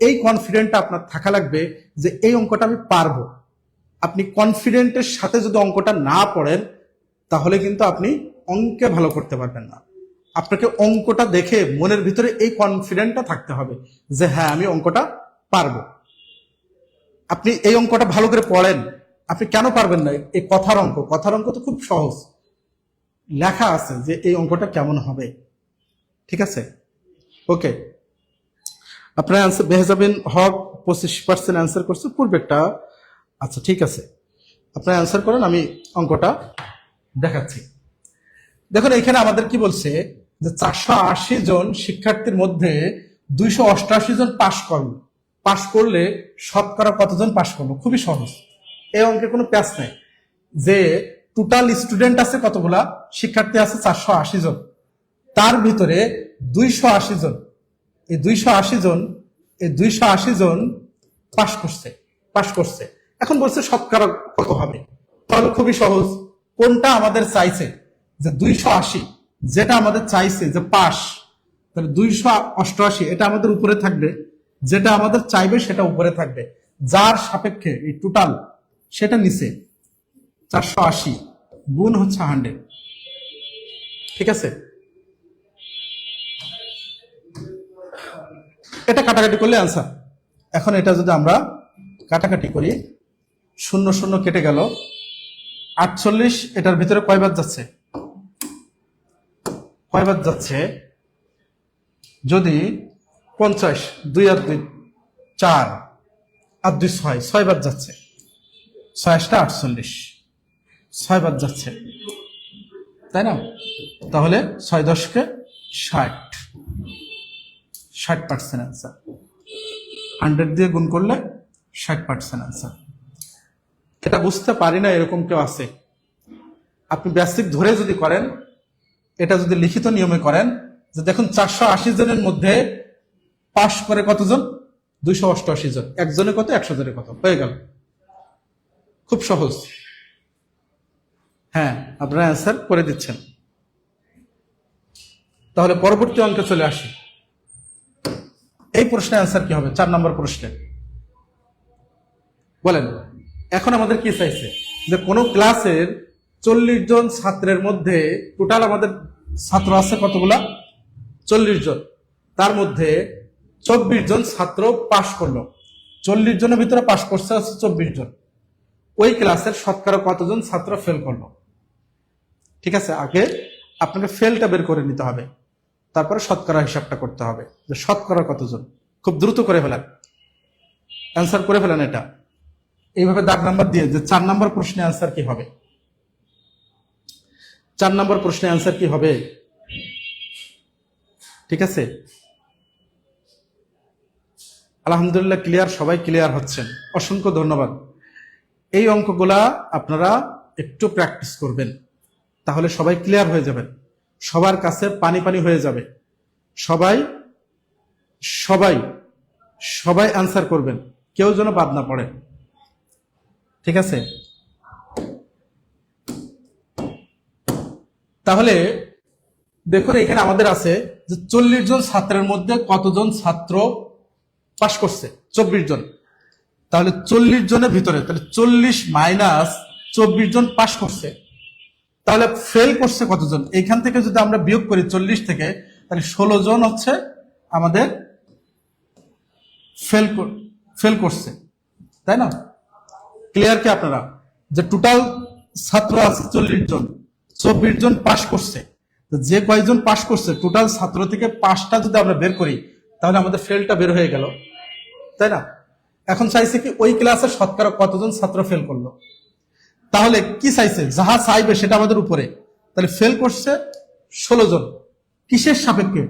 এই কনফিডেন্টটা আপনার থাকা লাগবে যে এই অঙ্কটা আমি পারবো। আপনি কনফিডেন্টের সাথে যদি অঙ্কটা না পড়েন, তাহলে কিন্তু আপনি অঙ্কে ভালো করতে পারবেন না। আপনাকে অঙ্কটা দেখে মনের ভিতরে এই কনফিডেন্টটা থাকতে হবে যে হ্যাঁ আমি অঙ্কটা পারবো। আপনি এই অঙ্কটা ভালো করে পড়েন, আপনি কেন পারবেন না? এই কথার অঙ্ক, কথার অঙ্ক তো খুব সহজ, লেখা আছে যে এই অঙ্কটা কেমন হবে। ঠিক আছে? ওকে, আপনার অ্যান্সার বেহজাবিন হক 25% অ্যান্সার করছে, পূর্বেরটা। আচ্ছা ঠিক আছে, আপনার অ্যান্সার করেন, আমি অঙ্কটা দেখাচ্ছি। দেখুন এখানে আমাদের কি বলছে যে 480 জন শিক্ষার্থীর মধ্যে 288 জন পাশ করলে শতকরা কতজন পাশ করলো? খুবই সহজ, এই অঙ্কে কোনো প্যাচ নাই। যে টোটাল স্টুডেন্ট আছে কতগুলা, শিক্ষার্থী আছে 480 জন, তার ভিতরে 280 জন, এই 280 জন পাশ করছে। এখন বলছে শতকরা কত হবে? তাহলে খুবই সহজ, কোনটা আমাদের চাইছে যে 280, যেটা আমাদের চাইছে যে পাস, তাহলে 288 এটা আমাদের উপরে থাকবে, যেটা আমাদের চাইবে সেটা উপরে থাকবে, যার সাপেক্ষে এই টোটাল সেটা নিচে। 480 গুণ হচ্ছে 100। ঠিক আছে? এটা কাটাকাটি করলে অ্যান্সার। এখন এটা যদি আমরা কাটাকাটি করি, 0 0 কেটে গেল, 48 এটার ভিতরে কয়বার যাচ্ছে, যদি 50, 2 আর 2 4, আর 2 6, 6 বাদ যাচ্ছে, 6 48, 6 বাদ যাচ্ছে, তাই না? তাহলে 6 10 60, 60% आंसर। 100 দিয়ে গুণ করলে 60% आंसर। এটা বুঝতে পারি না এরকম কেউ আছে? আপনি বেসিক ধরে যদি করেন, এটা যদি লিখিত নিয়মে করেন, যে দেখুন 480 জনের মধ্যে পাস করে কতজন? 288 জন। একজনে কত? 100 জনে কত? হয়ে গেল। খুব সহজ। হ্যাঁ, আপনারা অ্যান্সার করে দিচ্ছেন। তাহলে পরবর্তী অঙ্কে চলে আসি। এই প্রশ্নের অ্যান্সার কি হবে? 4 নম্বর প্রশ্নে বলেন। এখন আমাদের কি চাইছে? যে কোন ক্লাসের 40 জন ছাত্রের মধ্যে টোটাল আমাদের ছাত্র আছে কতগুলা? 40 জন। তার মধ্যে 24 জন ছাত্র পাশ করলো। 40 জনের ভিতরে পাশ করছে আছে 24 জন। ওই ক্লাসের শতকরা কতজন ছাত্র ফেল করলো? ঠিক আছে, আগে আপনাকে ফেলটা বের করে নিতে হবে, তারপরে শতকরা হিসাবটা করতে হবে যে শতকরা কতজন। খুব দ্রুত করে ফেলেন, অ্যান্সার করে ফেলেন। এটা এইভাবে দাগ নাম্বার দিয়ে যে 4 নম্বর প্রশ্নে অ্যান্সার কি হবে? 4 নম্বর প্রশ্নে অ্যান্সার কি হবে? ঠিক আছে, আলহামদুলিল্লাহ ক্লিয়ার, সবাই ক্লিয়ার হচ্ছেন, অসংখ্য ধন্যবাদ। এই অঙ্কগুলা আপনারা একটু প্র্যাকটিস করবেন, তাহলে সবাই ক্লিয়ার হয়ে যাবেন, সবার কাছে পানি পানি হয়ে যাবে। সবাই সবাই সবাই অ্যান্সার করবেন, কেউ যেন বাদ না পড়ে। ঠিক আছে, তাহলে দেখুন এখানে আমাদের আছে যে 40 জন ছাত্রের মধ্যে কতজন ছাত্র পাশ করছে? 24 জন। তাহলে 40 জনের ভিতরে তাহলে 40 মাইনাস 24 জন পাশ করছে, তাহলে ফেল করছে কতজন? এখান থেকে যদি আমরা বিয়োগ করি 40 থেকে, তাহলে 16 জন হচ্ছে আমাদের ফেল করছে, তাই না? ক্লিয়ার কি আপনারা? যে টোটাল ছাত্র আছে 40 জন, 24 জন পাশ করছে। যে কয়জন পাশ করছে টোটাল ছাত্র থেকে 5টা যদি আমরা বের করি, তাহলে আমাদের ফেলটা বের হয়ে গেল, তাই না? এখন চাইছে কি ওই ক্লাসের শতকরা কতজন ছাত্র ফেল করলো। তাহলে কি চাইছে? যাহা চাইবে সেটা আমাদের উপরে। তাহলে ফেল করছে 16 জন, কিসের সাপেক্ষে?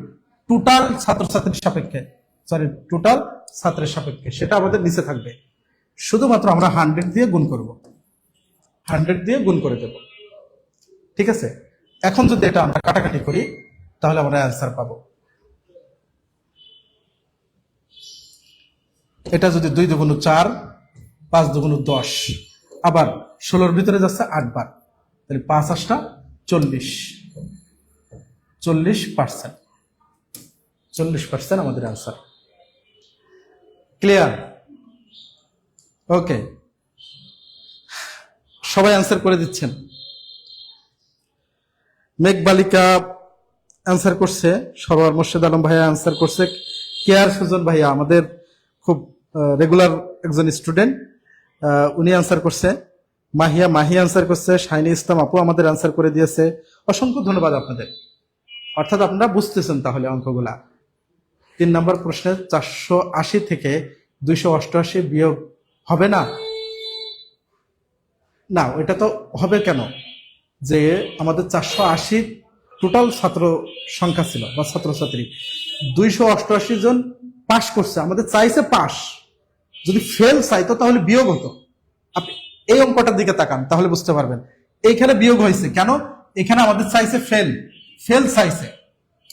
টোটাল ছাত্রছাত্রীর সাপেক্ষে, সরি টোটাল ছাত্রের সাপেক্ষে, সেটা আমাদের নিচে থাকবে। শুধুমাত্র আমরা 100 দিয়ে গুণ করব, 100 দিয়ে গুণ করে দেব। ঠিক আছে, এখন যদি এটা আমরা কাটাকাটি করি, তাহলে আমরা অ্যান্সার পাবো। এটা যদি 2 দুগুণ 4, 5 দুগুণ 10, আবার 16-র ভিতরে যাচ্ছে 8 বার, তাহলে 5 8টা 40, 40%, 40% আমাদের অ্যান্সার। ক্লিয়ার? ওকে, সবাই অ্যান্সার করে দিচ্ছেন। মেঘবালিকা অ্যান্সার করছে, সরোয়ার মোর্শেদ আলম ভাইয়া অ্যান্সার করছে, কেয়ার সুজন ভাইয়া আমাদের খুব রেগুলার একজন স্টুডেন্ট, উনি অ্যান্সার করছে। মাহি অ্যান্সার করছে, শাইনি ইসলাম আপু আমাদের অ্যান্সার করে দিয়েছে। অসংখ্য ধন্যবাদ আপনাদের। অর্থাৎ আপনারা বুঝতেছেন তাহলে অঙ্কগুলা। 3 নম্বর প্রশ্নে 480 থেকে 288 বিয়োগ হবে না? না, ওইটা তো হবে কেন? যে আমাদের 480 টোটাল ছাত্র সংখ্যা ছিল বা ছাত্রছাত্রী, 288 জন পাশ করছে, আমাদের চাইছে পাশ। যদি ফেল চাইতো তাহলে বিয়োগ হতো। আপনি এই অঙ্কটার দিকে তাকান, তাহলে বুঝতে পারবেন। এইখানে বিয়োগ হয়েছে কেন? এখানে আমাদের চাইছে ফেল চাইছে,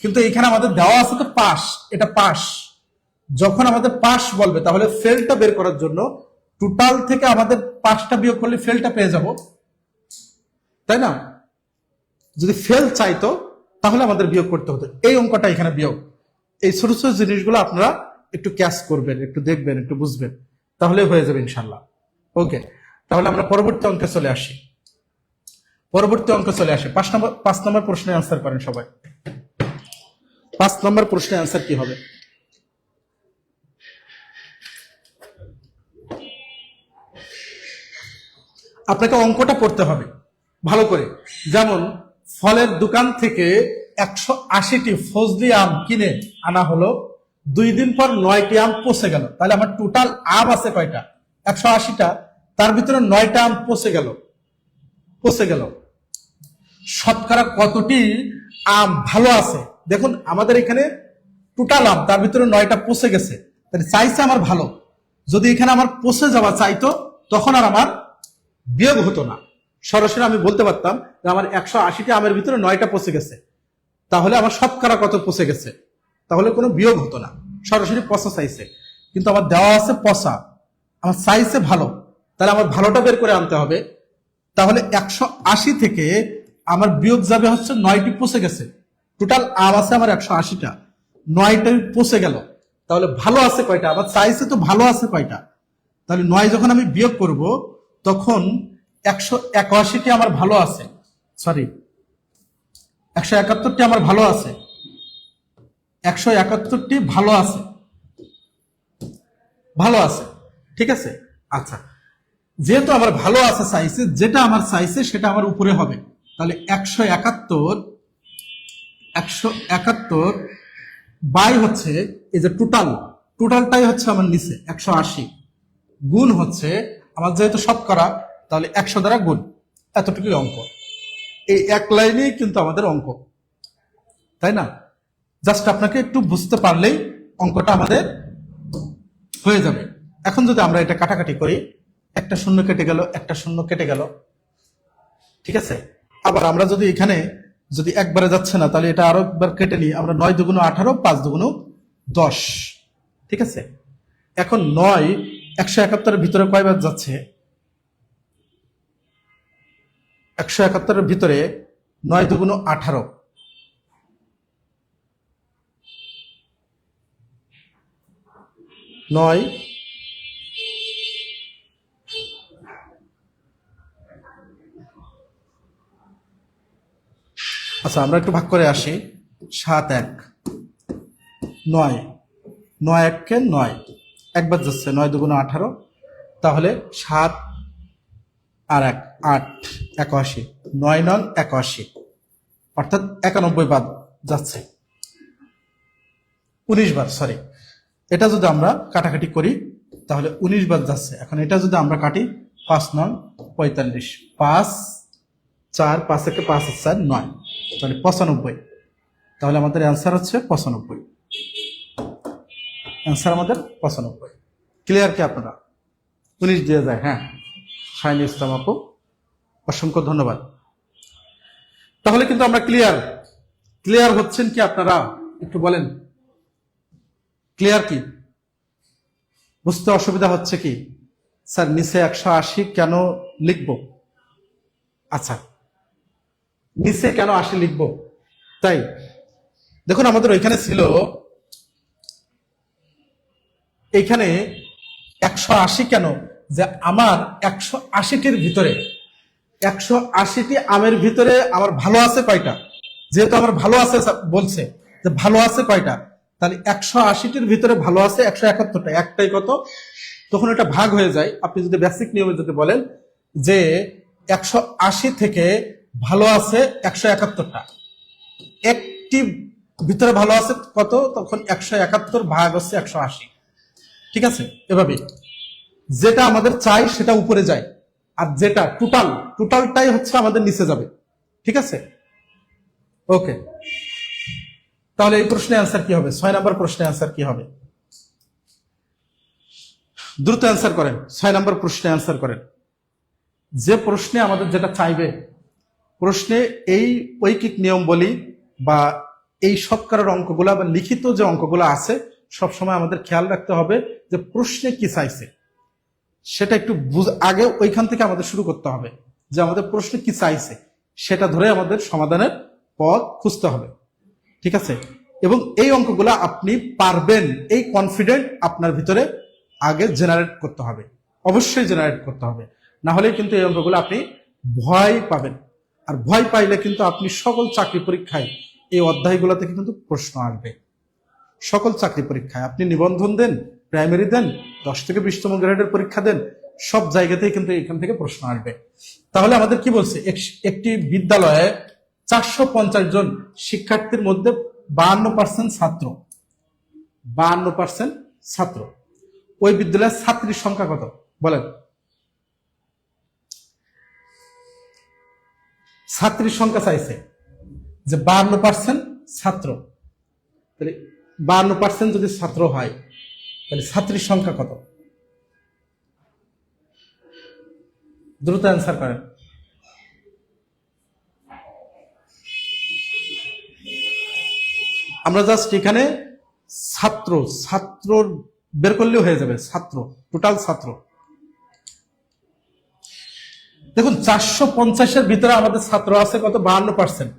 কিন্তু এখানে আমাদের দেওয়া আছে তো পাশ, এটা পাশ। যখন আমাদের পাশ বলবে, তাহলে ফেলটা বের করার জন্য টোটাল থেকে আমাদের 5টা বিয়োগ করলে ফেলটা পেয়ে যাব, তাই না? যদি ফেল চাইতো তাহলে আমাদের বিয়োগ করতে হতো। এই অঙ্কটা এখানে বিয়োগ। এই ছোট ছোট জিনিসগুলো আপনারা একটু ক্যাচ করবেন, একটু দেখবেন, একটু বুঝবেন, তাহলে হয়ে যাবে ইনশাল্লাহ। ওকে, তাহলে আমরা পরবর্তী অঙ্কে চলে আসি। 5 নম্বর প্রশ্নে অ্যান্সার করেন সবাই। 5 নম্বর প্রশ্নের অ্যান্সার কি হবে? আপনাকে অঙ্কটা পড়তে হবে ভালো করে। যেমন ফলের দোকান থেকে 180টি ফজলি আম কিনে আনা হলো, 2 দিন পর 9টি আম পচে গেল, তাহলে আমার টোটাল আম আছে কয়টা? 180টা, তার ভিতরে 9টা আম পচে গেল। শতকরা কতটি আম ভালো আছে? দেখুন আমাদের এখানে টোটাল আম, তার ভিতরে 9টা পচে গেছে, তাহলে চাইছে আমার ভালো। যদি এখানে আমার পচে যাওয়া চাইতো তখন আর আমার বিয়োগ হতো না, সরাসরি আমি বলতে পারতাম যে আমার 180টি আমের ভিতরে 9টা পচে গেছে, তাহলে আমার শতকরা কত পচে গেছে, তাহলে কোনো বিয়োগ হতো না, সরাসরি পচা চাইছে। কিন্তু আমার দেওয়া আছে পচা, আমার চাইছে ভালো, তাহলে আমার ভালোটা বের করে আনতে হবে। তাহলে 180 থেকে আমার বিয়োগ যাবে হচ্ছে 9টি পচে গেছে। টোটাল আম আছে আমার 180টা, 9টা পচে গেল, তাহলে ভালো আছে কয়টা? আমার চাইছে তো ভালো আছে কয়টা, তাহলে 9 যখন আমি বিয়োগ করব তখন 181টি আমার ভালো আছে, সরি 171টি আমার ভালো আছে, 171টি ভালো আছে, ঠিক আছে। আচ্ছা, যেহেতু আমার ভালো আছে চাইছে, যেটা আমার চাইছে সেটা আমার উপরে হবে, তাহলে 171 বাই হচ্ছে এই যে টোটালটাই হচ্ছে আমার নিচে 180, গুণ হচ্ছে আমার যেহেতু শতকরা, তাহলে 100 দ্বারা গুণ, এতটুকুই অঙ্ক। এই এক লাইনেই কিন্তু আমাদের অঙ্ক, তাই না? জাস্ট আপনাকে একটু বুঝতে পারলেই অঙ্কটা আমাদের হয়ে যাবে। এখন যদি আমরা এটা কাটাকাটি করি, একটা শূন্য কেটে গেল, একটা শূন্য কেটে গেল, ঠিক আছে। আবার আমরা যদি এখানে যদি একবারে যাচ্ছে না, তাহলে এটা আরো একবার কেটে নিই আমরা। 9 দুগুণ 18, 5 দুগুণ 10, ঠিক আছে। এখন 9 171-এর ভিতরে কয়বার যাচ্ছে? 171-এর ভিতরে 9 দুগুণ 18, 9 আচ্ছা আমরা একটু ভাগ করে আসি। 7 1 9, 9 1 9, একবার যাচ্ছে 9 দুগুণ 18, তাহলে 7 আর 1 8, 81, 9 9 81, অর্থাৎ 91 বাদ যাচ্ছে, 19 বার, সরি। এটা যদি আমরা কাটাকাটি করি তাহলে 19 বার যাচ্ছে। এখন এটা যদি আমরা কাটি, 5 9 45, 5 4 5 1 5 4 9, তাহলে 95। তাহলে আমাদের অ্যান্সার হচ্ছে 95, অ্যান্সার আমাদের 95। ক্লিয়ার কি আপনারা? 19 দিয়ে যায়, হ্যাঁ। শাইনি ইসলাম আপু, অসংখ্য ধন্যবাদ। তাহলে কিন্তু আমরা ক্লিয়ার হচ্ছেন কি আপনারা? একটু বলেন ক্লিয়ার কি? বুঝতে অসুবিধা হচ্ছে কি? স্যার নিচে 180 কেন লিখবো? আচ্ছা, নিচে কেন 80 লিখবো? তাই দেখুন আমাদের ওইখানে ছিল, এইখানে 180 কেন? যে আমার 180টির ভিতরে 180টি আমের ভিতরে আমার ভালো আছে কয়টা? যেহেতু আমার ভালো আছে বলছে, যে ভালো আছে কয়টা, তাহলে 180টির ভিতরে ভালো আছে 171টা, একটাই কত? তখন এটা ভাগ হয়ে যায়। আপনি যদি বেসিক নিয়মে যদি বলেন যে 180 থেকে ভালো আছে 171টা, একটি ভিতরে ভালো আছে কত? তখন 171 ভাগ হচ্ছে 180, ঠিক আছে। এভাবে যেটা আমাদের চাই সেটা উপরে যায়, আর যেটা টোটালটাই হচ্ছে আমাদের নিচে যাবে, ঠিক আছে। ওকে, তাহলে এই প্রশ্নের অ্যান্সার কি হবে? 6 নম্বর প্রশ্নের অ্যান্সার কি হবে? দ্রুত অ্যান্সার করেন, 6 নম্বর প্রশ্নে অ্যান্সার করেন। যে প্রশ্নে আমাদের যেটা চাইবে, প্রশ্নে এই ঐকিক নিয়ম বলি বা এই শতকরার অঙ্কগুলা বা লিখিত যে অঙ্কগুলো আছে, সবসময় আমাদের খেয়াল রাখতে হবে যে প্রশ্নে কি চাইছে সেটা একটু আগে ওইখান থেকে আমাদের শুরু করতে হবে, যে আমাদের প্রশ্নে কি চাইছে সেটা ধরে আমাদের সমাধানের পথ খুঁজতে হবে, ঠিক আছে। এবং এই অঙ্কগুলা আপনি পারবেন, এই কনফিডেন্ট আপনার ভিতরে আগে জেনারেট করতে হবে, অবশ্যই জেনারেট করতে হবে, না হলে কিন্তু এই অঙ্কগুলো আপনি ভয় পাবেন। আর ভয় পাইলে কিন্তু আপনি সকল চাকরি পরীক্ষায় এই অধ্যায়গুলো থেকে কিন্তু প্রশ্ন আসবে। সকল চাকরি পরীক্ষায় আপনি নিবন্ধন দেন, প্রাইমারি দেন, 10 থেকে 20তম গ্রেডের পরীক্ষা দেন, সব জায়গাতেই কিন্তু এখান থেকে প্রশ্ন আসবে। তাহলে আমাদের কি বলছে? একটি বিদ্যালয়ে 450 জন শিক্ষার্থীর মধ্যে 52% ছাত্র, 52% ছাত্র। ওই বিদ্যালয়ের ছাত্রীর সংখ্যা কত বলেন? ছাত্রীর সংখ্যা চাইছে যে 52% ছাত্র, তাহলে 52% যদি ছাত্র হয় তাহলে ছাত্রীর সংখ্যা কত? দ্রুত অ্যান্সার করেন। আমরা জাস্ট এখানে ছাত্র ছাত্র বের করলেও হয়ে যাবে, ছাত্র টোটাল ছাত্র। দেখুন 450-এর ভিতরে আমাদের ছাত্র আছে কত? 52%।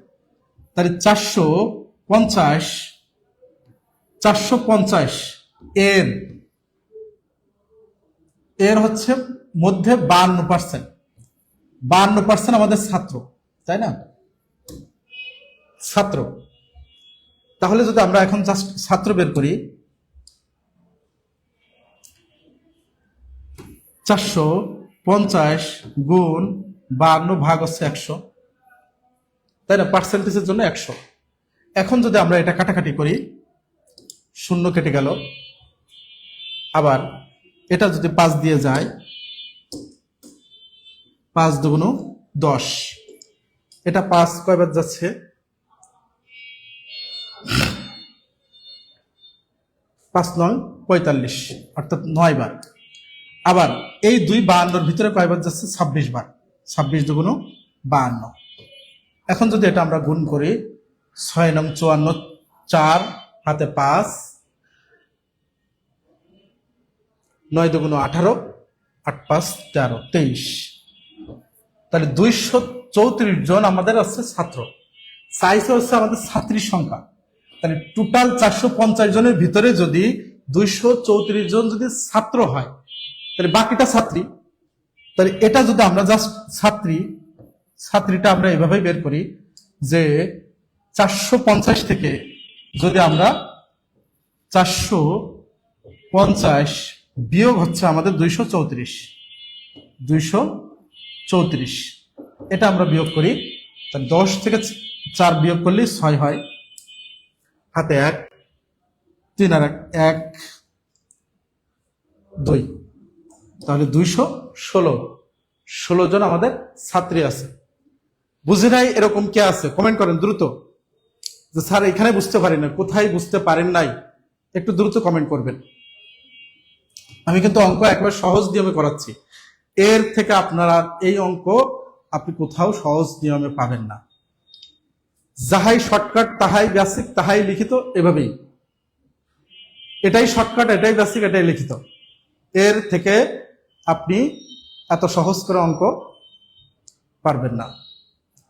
তাহলে 450 এর হচ্ছে মধ্যে 52% আমাদের ছাত্র, তাই না? ছাত্র। তাহলে যদি আমরা এখন জাস্ট ছাত্র বের করি, 450 গুণ 52 ভাগ হচ্ছে 100, তাই না? পার্সেন্টেজের জন্য 100। এখন যদি আমরা এটা কাটাকাটি করি, শূন্য কেটে গেল। আবার এটা যদি 5 দিয়ে যায়, 5 দুগুণ 10, এটা 5 কয়বার যাচ্ছে? 5 9 45, অর্থাৎ 9 বার। আবার এই 2 52-এর ভিতরে কয়বার যাচ্ছে? 26 বার। 26 দুগুণ 52। এখন যদি এটা আমরা গুণ করি, 6 নং 54, 4 হাতে 5, 9 দুগুণ 18, 8 5 13, 23। তাহলে 234 জন আমাদের আছে ছাত্র। চাইছে হচ্ছে আমাদের ছাত্রীর সংখ্যা। তাহলে টোটাল 450 জনের ভিতরে যদি 234 জন যদি ছাত্র হয়, তাহলে বাকিটা ছাত্রী। তাহলে এটা যদি আমরা জাস্ট ছাত্রীটা আমরা এভাবেই বের করি যে 450 থেকে যদি আমরা 450 বিয়োগ হচ্ছে আমাদের 234, এটা আমরা বিয়োগ করি। 10 থেকে 4 বিয়োগ করলে 6 হয়, হাতে 1, 3 আর 1 2, তাহলে 216 জন আমাদের ছাত্রী আছে। বুঝে নাই এরকম কে আছে? কমেন্ট করেন দ্রুত, যে স্যার এখানে বুঝতে পারি না, কোথায় বুঝতে পারেন নাই, একটু দ্রুত কমেন্ট করবেন। আমি কিন্তু অঙ্ক একবার সহজ নিয়মে করাচ্ছি। এর থেকে আপনারা এই অঙ্ক আপনি কোথাও সহজ নিয়মে পাবেন না। যাহাই শর্টকাট তাহাই বেসিক তাহাই লিখিত, এভাবেই। এটাই শর্টকাট, এটাই বেসিক, এটাই লিখিত। এর থেকে আপনি এত সহজ করে অঙ্ক পারবেন না।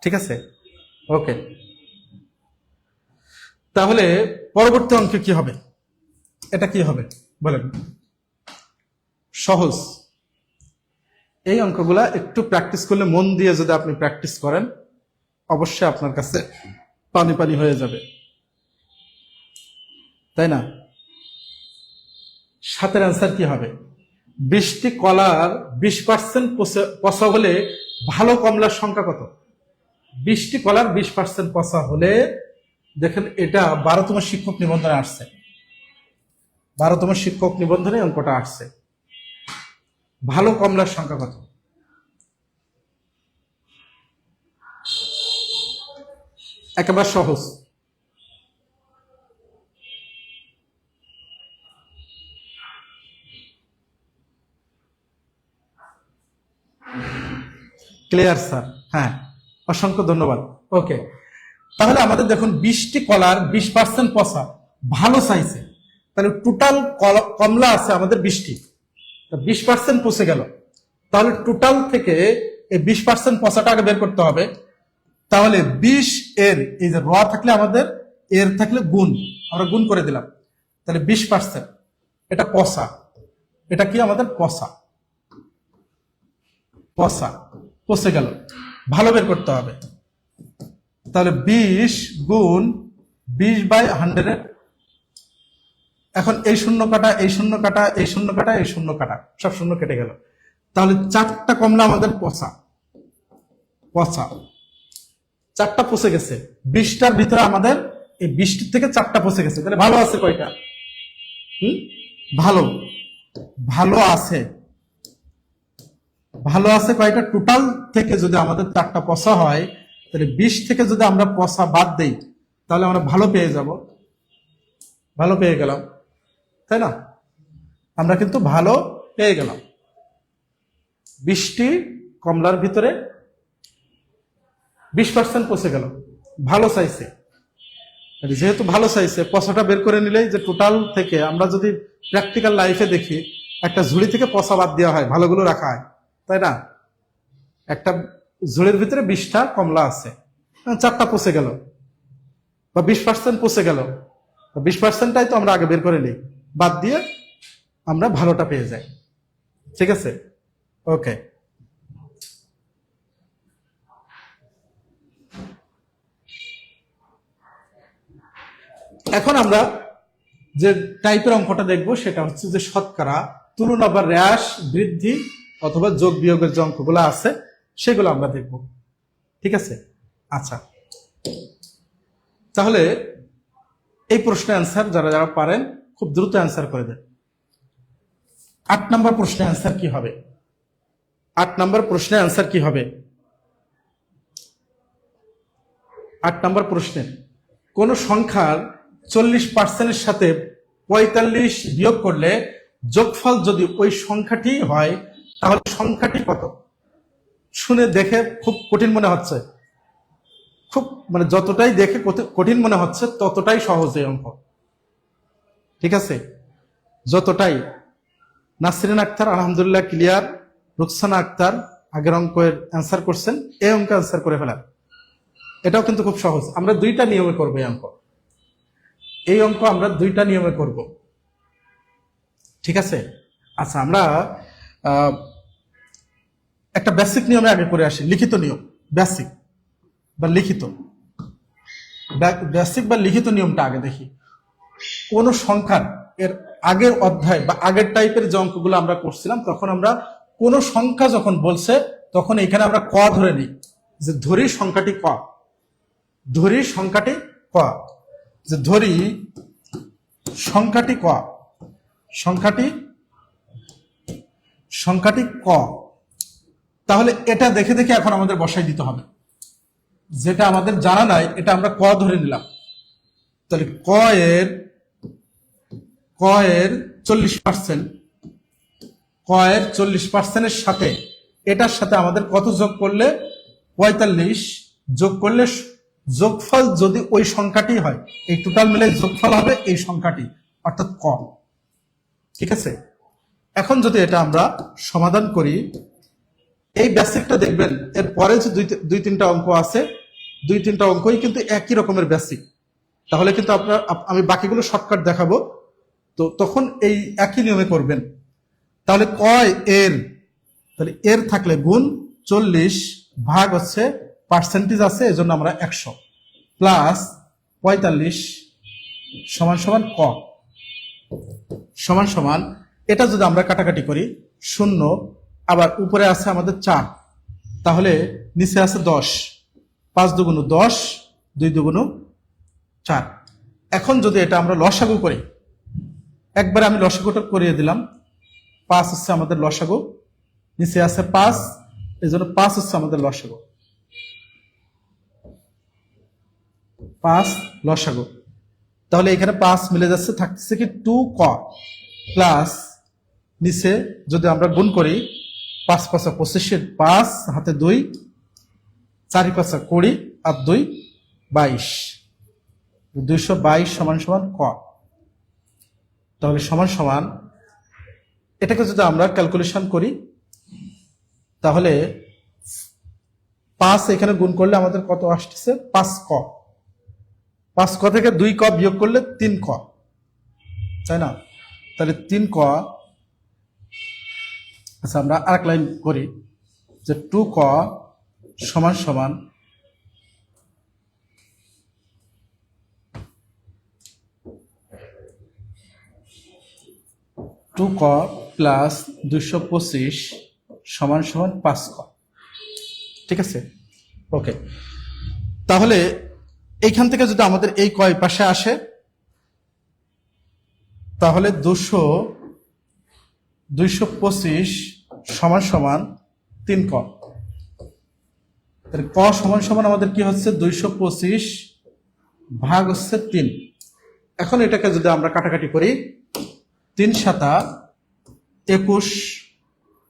ঠিক আছে? ওকে, তাহলে পরবর্তী অঙ্কে কি হবে? এটা কি হবে বলেন? সহজ। এই অঙ্কগুলা একটু প্র্যাকটিস করলে, মন দিয়ে যদি আপনি প্র্যাকটিস করেন, অবশ্যই আপনার কাছে পানি পানি হয়ে যাবে, তাই না? 7-এর অ্যান্সার কি হবে? 20টি কলার 20% পচা হলে ভালো কমলার সংখ্যা কত? 20টি কলার 20% পচা হলে, দেখেন এটা 12তম শিক্ষক নিবন্ধনে আসছে। 12তম শিক্ষক নিবন্ধনে অঙ্কটা আসছে। ভালো কমলার সংখ্যা কত? একেবারে সহজ। Clear sir? হ্যাঁ, অসংখ্য ধন্যবাদ। ওকে, তাহলে আমাদের দেখুন 20টি কলার 20% পচা, ভালো চাইছে। তাহলে টোটাল কমলা আছে আমাদের 20টি, 20% পচে গেল। তাহলে টোটাল থেকে এই 20% পচাটা আগে বের করতে হবে। তাহলে 20 এর এই যে র থাকলে আমাদের এর থাকলে গুণ, আমরা গুণ করে দিলাম। তাহলে 20% এটা পচা, এটা কি আমাদের পচা পচে গেল, ভালো বের করতে হবে। তাহলে 20 গুণ 20/100। এখন এই শূন্য কাটা, এই শূন্য কাটা, এই শূন্য কাটা, এই শূন্য কাটা, সব শূন্য কেটে গেল। তাহলে 4টা কমলা আমাদের পচা, 4টা পচে গেছে। 20টার ভিতরে আমাদের এই 20টির থেকে 4টা পচে গেছে। তাহলে ভালো আছে কয়টা? হুম, ভালো, ভালো আছে, ভালো আছে কয়টা? টোটাল থেকে যদি আমাদের 4টা পচা হয়, তাহলে 20 থেকে যদি আমরা পচা বাদ দেই, তাহলে আমরা ভালো পেয়ে যাব, ভালো পেয়ে গেলাম, তাই না? আমরা কিন্তু ভালো পেয়ে গেলাম। 20টি কমলার ভিতরে 20% পচে গেল, ভালো চাইছে। যেহেতু ভালো চাইছে, পচাটা বের করে নিলেই যে টোটাল থেকে আমরা যদি প্র্যাকটিক্যাল লাইফে দেখি, একটা ঝুড়ি থেকে পচা বাদ দেওয়া হয়, ভালোগুলো রাখা হয়, তাই না? একটা ঝুড়ির ভিতরে 20টা কমলা আছে, 4টা পচে গেল বা 20% পচে গেল, 20%টাই তো আমরা আগে বের করে নিই, বাদ দিয়ে আমরা ভালোটা পেয়ে যাই। ঠিক আছে, ওকে। এখন আমরা যে টাইপের অঙ্কটা দেখবো সেটা হচ্ছে যে শতকরা, তুলনা বা হ্রাস, বৃদ্ধি অথবা যোগ বিয়োগের যে অঙ্কগুলো আছে সেগুলো আমরা দেখব। ঠিক আছে, আচ্ছা, তাহলে এই প্রশ্নের অ্যান্সার যারা যারা পারেন খুব দ্রুত অ্যান্সার করে দেন। 8 নম্বর প্রশ্নের অ্যান্সার কি হবে? 8 নম্বর প্রশ্নের অ্যান্সার কি হবে? 8 নম্বর প্রশ্নে কোন সংখ্যার 40% সাথে 45 বিয়োগ করলে যোগফল যদি ওই সংখ্যাটি হয়, তাহলে সংখ্যাটি কত? শুনে দেখে খুব কঠিন মনে হচ্ছে, খুব মানে যতটাই দেখে কঠিন মনে হচ্ছে ততটাই সহজ এই অঙ্ক। ঠিক আছে, যতটাই। নাসরিন আক্তার আলহামদুলিল্লাহ ক্লিয়ার, রুকসানা আক্তার আগের অঙ্কের অ্যান্সার করছেন, এই অঙ্ক অ্যান্সার করে ফেলার। এটাও কিন্তু খুব সহজ, আমরা 2টা নিয়মে করবো এই অঙ্ক। এই অঙ্ক আমরা 2টা নিয়মে করব। ঠিক আছে, আচ্ছা, আমরা একটা বেসিক নিয়মে আগে করে আসি, লিখিত নিয়ম। বেসিক বা লিখিত, বেসিক বা লিখিত নিয়মটা আগে দেখি। কোন সংখ্যার এর আগের অধ্যায় বা আগের টাইপের যে অঙ্কগুলো আমরা করছিলাম, তখন আমরা কোন সংখ্যা যখন বলছে তখন এখানে আমরা ক ধরে নিই, যে ধরি সংখ্যাটি ক, ধরি সংখ্যাটি ক, যে ধরি সংখ্যাটি ক, সংখ্যাটি সংখ্যাটি ক। তাহলে এটা দেখে দেখে এখন আমাদের বসাই দিতে হবে, যেটা আমাদের জানা নাই এটা আমরা ক ধরে নিলাম। তাহলে ক এর 40%, ক এর 40%-এর সাথে এটার সাথে আমাদের কত যোগ করলে? 45 যোগ করলে যোগফল যদি ওই সংখ্যাটি হয়, এই টোটাল মিলে যোগফল হবে এই সংখ্যাটি, অর্থাৎ ক। ঠিক আছে, এখন যদি এটা আমরা সমাধান করি, এই বেসিকটা দেখবেন এর পরে যে 2-3টা অঙ্ক আছে, 2-3টা অঙ্কই কিন্তু একই রকমের বেসিক। তাহলে কিন্তু আপনার, আমি বাকিগুলো শর্টকাট দেখাবো, তো তখন এই একই নিয়মে করবেন। তাহলে কয় এর, তাহলে এর থাকলে গুণ 40 ভাগ হচ্ছে পার্সেন্টেজ আছে, এজন্য আমরা 100 প্লাস 45 সমান সমান ক সমান সমান, এটা যদি আমরা কাটাকাটি করি 0, আবার উপরে আছে আমাদের 4, তাহলে নিচে আছে 10, 5 দুগুণ 10, 2 দুগুণ 4। এখন যদি এটা আমরা লসাগু করি, একবারে আমি লসাগুটা করিয়ে দিলাম, 5 হচ্ছে আমাদের লসাগু, নিচে আছে 5, এই জন্য 5 হচ্ছে আমাদের লসাগু, 5 লসাগু। তাহলে এখানে 5 মিলে যাচ্ছে, থাকতেছে কি 2 ক, প্লাস নিচে যদি আমরা গুণ করি 5 × 5 = 25, 5 হাতে 2, 4 × 5 = 20 আর 2 22, 222 সমান সমান ক। তাহলে সমান সমান, এটাকে যদি আমরা ক্যালকুলেশন করি, তাহলে 5 এখানে গুণ করলে আমাদের কত আসতেছে? 5 ক। 5 ক থেকে 2 ক বিয়োগ করলে 3 ক, তাই না? তাহলে 3 ক। আচ্ছা, আমরা আরেক লাইন করি, যে 2 ক সমান সমান 2 ক প্লাস 225 সমান সমান 5 ক। ঠিক আছে, ওকে। তাহলে এইখান থেকে যদি আমাদের এই কয় পাশে আসে, তাহলে 225 সমান সমান 3 ক। ক সমান সমান আমাদের কি হচ্ছে 225 ভাগ হচ্ছে 3। এখন এটাকে যদি আমরা কাটাকাটি করি 3 7 21,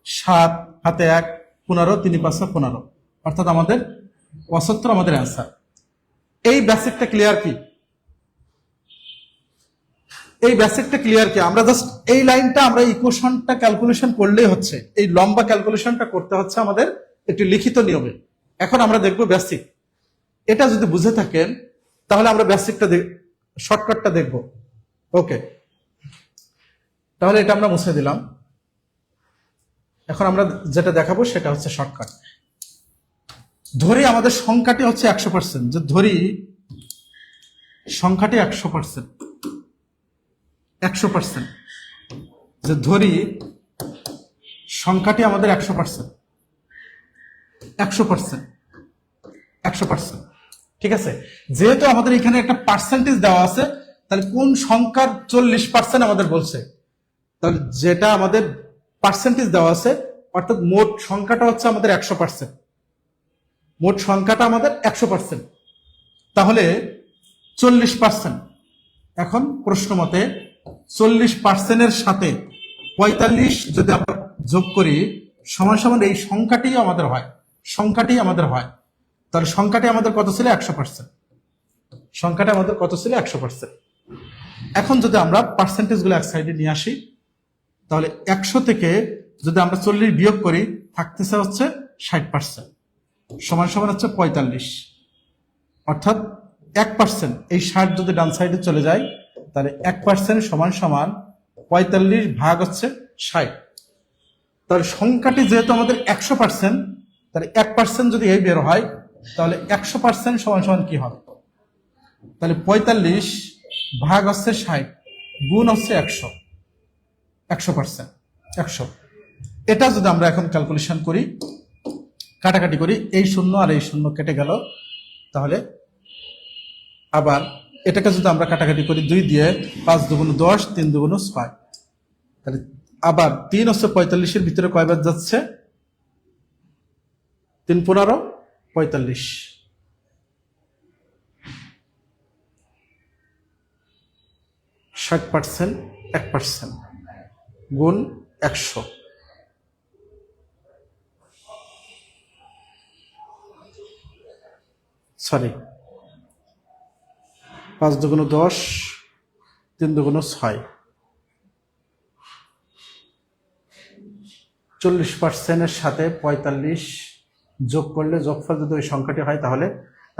7 হাতে 1 15, 3 5 15, অর্থাৎ আমাদের 75 আমাদের অ্যান্সার। এই বেসিকটা ক্লিয়ার কি? এই বেসিকটা ক্লিয়ার কি? আমরা জাস্ট এই লাইনটা আমরা ইকুয়েশনটা ক্যালকুলেশন করলেই হচ্ছে, এই লম্বা ক্যালকুলেশনটা করতে হচ্ছে আমাদের একটি লিখিত নিয়মে। এখন আমরা দেখব বেসিক। এটা যদি বুঝে থাকেন তাহলে আমরা বেসিকটা শর্টকাটটা দেখব। ওকে, তাহলে এটা আমরা মুছে দিলাম। এখন আমরা যেটা দেখাবো সেটা হচ্ছে শর্টকাট। ধরি আমাদের সংখ্যাটি হচ্ছে 100%, যে ধরি সংখ্যাটি 100%, 100%, যে ধরি সংখ্যাটি আমাদের 100%, 100%, 100%, ঠিক আছে। যেহেতু আমাদের এখানে একটা পার্সেন্টেজ দেওয়া আছে, তাহলে কোন সংখ্যার 40% আমাদের বলছে, তাহলে যেটা আমাদের পার্সেন্টেজ দেওয়া আছে অর্থাৎ মোট সংখ্যাটা হচ্ছে আমাদের 100%, মোট সংখ্যাটা আমাদের 100%, তাহলে 40%। এখন প্রশ্ন মতে 40% এর সাথে 45 যদি আমরা যোগ করি সমান সমান এই সংখ্যাটি আমাদের হয়, সংখ্যাটি আমাদের হয়। তাহলে সংখ্যাটি আমাদের কত ছিল? 100%। সংখ্যাটা আমাদের কত ছিল? 100%। এখন যদি আমরা পার্সেন্টেজ গুলো এক সাইডে নিয়ে আসি, তাহলে 100 থেকে যদি আমরা 40 বিয়োগ করি থাকতেছে হচ্ছে 60%, সমান সমান হচ্ছে 45, অর্থাৎ 1%। এই 60 যদি ডান সাইডে চলে যায় তাহলে 1% সমান সমান 45 ভাগ হচ্ছে 60। তাহলে সংখ্যাটি যেহেতু আমাদের 100%, তাহলে 1% যদি এই বের হয় তাহলে 100% সমান সমান কি হবে? তাহলে 45 ভাগ হচ্ছে 60 গুণ হচ্ছে 100, 100%, 100। এটা যদি আমরা এখন ক্যালকুলেশন করি, কাটাকাটি করি, এই শূন্য আর এই শূন্য কেটে গেল, তাহলে আবার এটাকে যদি আমরা কাটাকাটি করি 2 দিয়ে, 5 দুগুণ 10, 3 দুগুণ 6, তাহলে আবার 3 হচ্ছে 45-এর ভিতরে কয়বার যাচ্ছে? 3 15 45, 60%, 1% গুণ 100, সরি 5 দুগুণ 10, 3 দুগুণ 6, 40% এর সাথে 45 যোগ করলে যোগফল যদি ওই সংখ্যাটি হয় তাহলে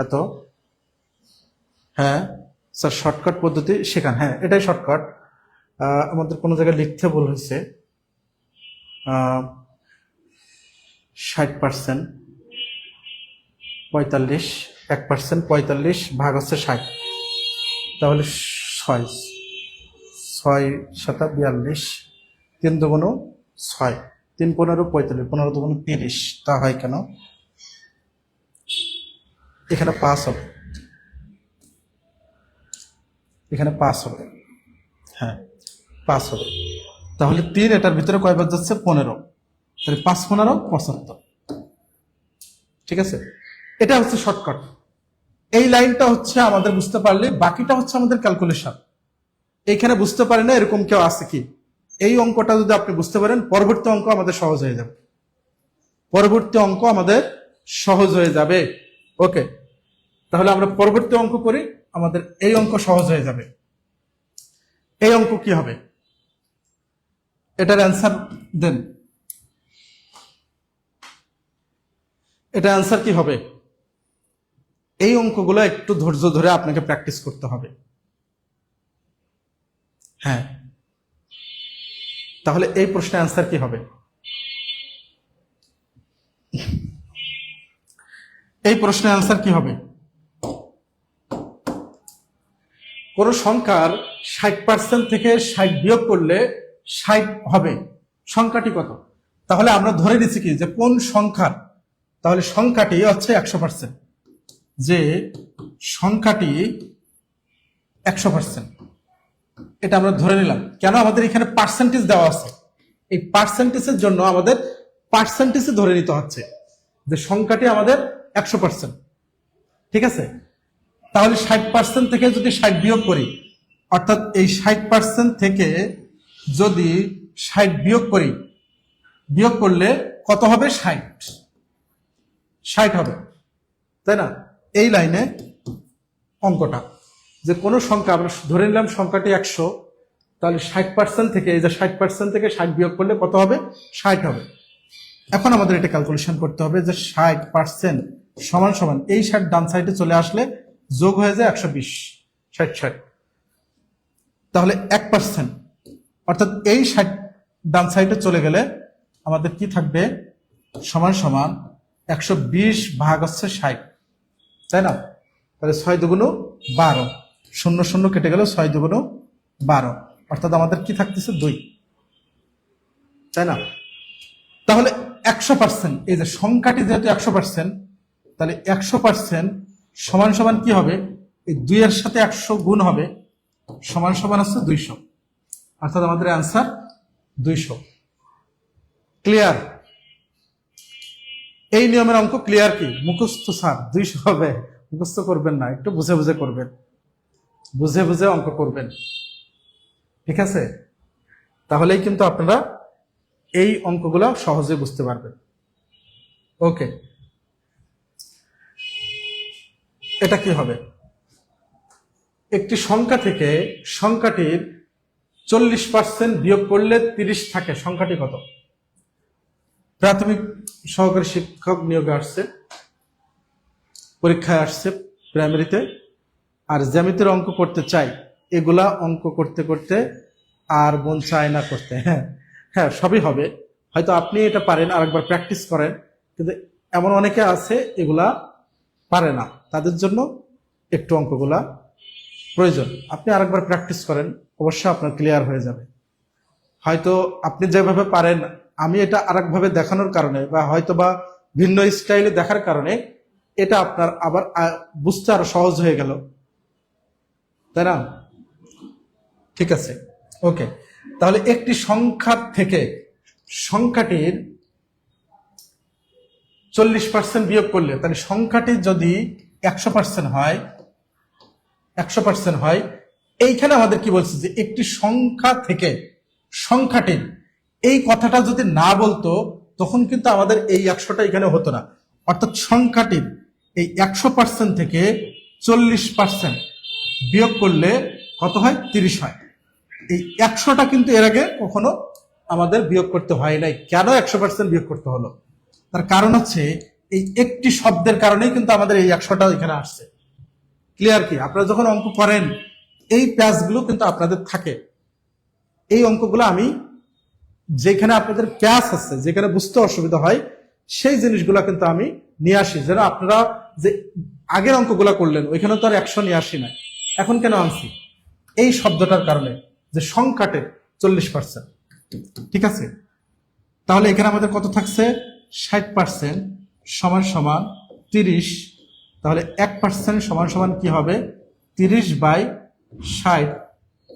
এত। হ্যাঁ স্যার, শর্টকাট পদ্ধতি শেখান। হ্যাঁ, এটাই শর্টকাট। আমাদের কোনো জায়গায় লিখতে ভুল হয়েছে। 60%, 45, 1%, 45 ভাগ হচ্ছে 60, তাহলে 6, 6 7 42, 3 দুগুণ 6, 3 15 45, 15 দুগুণ 30, তা হয় কেন? এখানে 5 হবে, এখানে 5 হবে, হ্যাঁ 5 হবে। তাহলে 3 এটার ভিতরে কয়বার যাচ্ছে? 15, তাহলে 5 15 75, ঠিক আছে। এটা হচ্ছে শর্টকাট। এই লাইনটা হচ্ছে আমাদের বুঝতে পারলে বাকিটা হচ্ছে আমাদের ক্যালকুলেশন। এইখানে বুঝতে পারে না এরকম কেউ আছে কি? এই অঙ্কটা যদি আপনি বুঝতে পারেন পরবর্তী অঙ্ক আমাদের সহজ হয়ে যাবে, পরবর্তী অঙ্ক আমাদের সহজ হয়ে যাবে। ওকে, তাহলে আমরা পরবর্তী অঙ্ক করি, আমাদের এই অঙ্ক সহজ হয়ে যাবে। এই অঙ্ক কি হবে? এটার অ্যান্সার দেন। এটা অ্যান্সার কি হবে? এই অঙ্কগুলো একটু ধৈর্য ধরে আপনাকে প্র্যাকটিস করতে হবে। হ্যাঁ, তাহলে এই প্রশ্নের অ্যান্সার কি হবে? এই প্রশ্নের অ্যান্সার কি হবে? কোন সংখ্যার 60% থেকে 60 বিয়োগ করলে 60 হবে, সংখ্যাটি কত? তাহলে আমরা ধরে নিচ্ছি কি যে কোন সংখ্যার, তাহলে সংখ্যাটি হচ্ছে 100%, যে সংখ্যাটি 100%, এটা আমরা ধরে নিলাম। কেন? আমাদের এখানে পার্সেন্টেজ দেওয়া আছে, এই পার্সেন্টেজের জন্য আমাদের পার্সেন্টেজে ধরে নিতে হচ্ছে যে সংখ্যাটি আমাদের 100%। ঠিক আছে, তাহলে 60% থেকে যদি 60 বিয়োগ করি, অর্থাৎ এই 60% থেকে যদি 60 বিয়োগ করি, বিয়োগ করলে কত হবে? 60 হবে, তাই না? এই লাইনে অঙ্কটা যে কোনো সংখ্যা আমরা ধরে নিলাম সংখ্যাটি 100, তাহলে 60% থেকে, এই যে 60% থেকে 60 বিয়োগ করলে কত হবে? 60 হবে। এখন আমাদের এটা ক্যালকুলেশন করতে হবে যে 60% সমান সমান এই 60 ডান সাইডে চলে আসলে যোগ হয়ে যায় 120, 60 তাহলে 1%, অর্থাৎ এই 60 ডান সাইডে চলে গেলে আমাদের কি থাকবে? সমান সমান 120 ভাগ হচ্ছে 60, তাই না? তাহলে 6 দুগুণ 12, 0 0 কেটে গেল, 6 দুগুণ 12, অর্থাৎ আমাদের কি থাকতেছে? 2, তাই না? তাহলে 100%, এই যে সংখ্যাটি যেহেতু 100%, তাহলে 100% সমান সমান কি হবে? এই 2 এর সাথে 100 গুণ হবে, সমান সমান হচ্ছে 200, অর্থাৎ আমাদের অ্যান্সার 200। ক্লিয়ার? এই নিয়মের অঙ্ক ক্লিয়ার কি? মুখস্থ স্যার 200 হবে, মুখস্থ করবেন না, একটু বুঝে বুঝে করবেন, বুঝে বুঝে অঙ্ক করবেন। ঠিক আছে, তাহলেই কিন্তু আপনারা এই অঙ্কগুলো সহজে বুঝতে পারবেন। ওকে, এটা কি হবে? একটি সংখ্যা থেকে সংখ্যাটির 40% বিয়োগ করলে 30 থাকে, সংখ্যাটি কত? প্রাথমিক সহকারী শিক্ষক নিয়োগে আসছে, পরীক্ষায় আসছে প্রাইমারিতে, আর জ্যামিতির অঙ্ক করতে চাই, এগুলা অঙ্ক করতে করতে আর মন চায় না করতে। হ্যাঁ হ্যাঁ, সবই হবে, হয়তো আপনি এটা পারেন, আরেকবার প্র্যাকটিস করেন, কিন্তু এমন অনেকে আছে এগুলা পারে না, তাদের জন্য একটু অঙ্কগুলা প্রয়োজন। আপনি আরেকবার প্র্যাকটিস করেন, অবশ্যই আপনার ক্লিয়ার হয়ে যাবে। হয়তো আপনি যেভাবে পারেন, আমি এটা আরেকভাবে দেখানোর কারণে বা হয়তো বা ভিন্ন স্টাইলে দেখার কারণে এটা আপনার আবার বুঝতে আরো সহজ হয়ে গেল, তাই না? ঠিক আছে, ওকে। তাহলে একটি সংখ্যা থেকে সংখ্যাটির 40% বিয়োগ করলে, তাহলে সংখ্যাটি যদি 100% হয়, 100% হয়, এইখানে আমাদের কি বলছে যে একটি সংখ্যা থেকে সংখ্যাটির, এই কথাটা যদি না বলতো তখন কিন্তু আমাদের এই 100টা এখানে হতো না। অর্থাৎ সংখ্যাটির এই 100% থেকে 40% বিয়োগ করলে কত হয়? 30 হয়। এই 100টা কিন্তু এর আগে কখনো আমাদের বিয়োগ করতে হয় নাই। কেন 100% বিয়োগ করতে হলো? তার কারণ হচ্ছে এই একটি শব্দের কারণেই কিন্তু আমাদের এই 100টা এখানে আসছে। ক্লিয়ার কি? আপনারা যখন অঙ্ক করেন এই প্যাচগুলো কিন্তু আপনাদের থাকে। এই অঙ্কগুলো আমি যেখানে আপনাদের প্যাচ আছে, যেখানে বুঝতে অসুবিধা হয়, সেই জিনিসগুলো কিন্তু আমি নিয়ে আসি, যেন আপনারা যে আগের অঙ্কগুলো করলেন ওইখানে তো আর 100 নিয়ে আসি না, এখন কেন আনছি? এই শব্দটার কারণে, যে সংখ্যাটের 40%। ঠিক আছে, তাহলে এখানে আমাদের কত থাকছে? 60% সমান সমান 30, তাহলে 1% সমান সমান কি হবে? 30/60।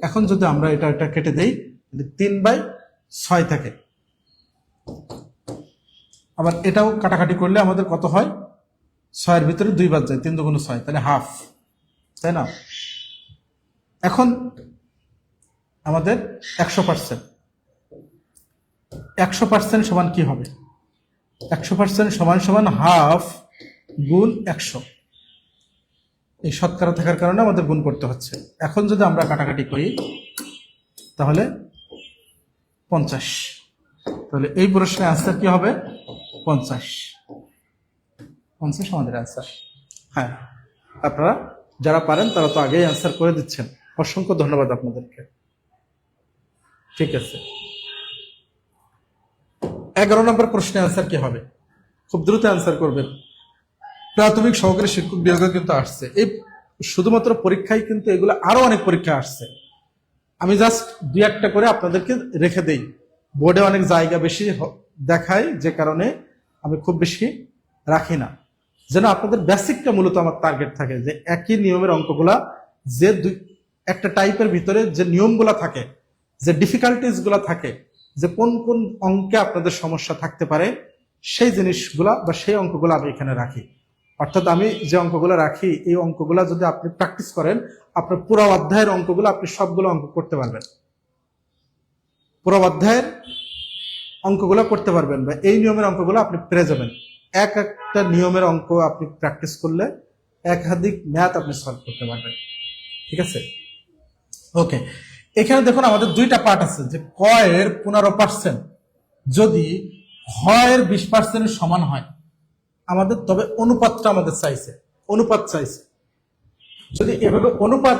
এখন যদি আমরা এটা কেটে দেই, 3/6 থাকে। আবার এটাও কাটাকাটি করলে আমাদের কত হয়? 6-এর ভিতরে 2 বাদ যায়, 3 দুগুণ 6, তাহলে হাফ, তাই না? এখন আমাদের 100% সমান কি হবে? 100% সমান সমান হাফ গুণ 100। এই শতকরা থাকার কারণে আমাদের গুণ করতে হচ্ছে। এখন যদি আমরা কাটাকাটি করি তাহলে 50, তাহলে এই প্রশ্নের অ্যান্সার কি হবে? 50 আমাদের অ্যান্সার। হ্যাঁ, আপনারা যারা পারেন তারা তো আগেই অ্যান্সার করে দিচ্ছেন, অসংখ্য ধন্যবাদ আপনাদেরকে। ঠিক আছে, 11 নম্বর প্রশ্নের অ্যান্সার কি হবে? খুব দ্রুত অ্যান্সার করবেন। প্রাথমিক সহকারী শিক্ষক বিভাগে কিন্তু আসছে, এই শুধুমাত্র পরীক্ষায় কিন্তু এগুলো আরো অনেক পরীক্ষা আসছে। আমি জাস্ট 2-1টা করে আপনাদেরকে রেখে দেই, বোর্ডে অনেক জায়গা বেশি দেখাই, যে কারণে আমি খুব বেশি রাখি না, যেন আপনাদের বেসিকটা মূলত আমার টার্গেট থাকে যে একই নিয়মের অঙ্কগুলা যে একটা টাইপের ভিতরে যে নিয়মগুলা থাকে, যে ডিফিকাল্টিস গুলা থাকে, যে কোন কোন অঙ্কে আপনাদের সমস্যা থাকতে পারে, সেই জিনিসগুলা বা সেই অঙ্কগুলো আমি এখানে রাখি। অর্থাৎ আমি যে অঙ্কগুলো রাখি, এই অঙ্কগুলা যদি আপনি প্র্যাকটিস করেন, আপনার পুরো অধ্যায়ের অঙ্কগুলো আপনি সবগুলো অঙ্ক করতে পারবেন, পুরো অধ্যায়ের অঙ্কগুলো করতে পারবেন, বা এই নিয়মের অঙ্কগুলো আপনি পেরে যাবেন। এক একটা নিয়মের অঙ্ক আপনি প্র্যাকটিস করলে একাধিক ম্যাথ আপনি সলভ করতে পারবেন। ঠিক আছে, ওকে। এখানে দেখুন আমাদের দুইটা পার্ট আছে, যে ক এর 15% যদি খ এর 20% সমান হয় আমাদের, তবে অনুপাতটা আমাদের চাইছে, অনুপাত চাইছে। যদি এভাবে অনুপাত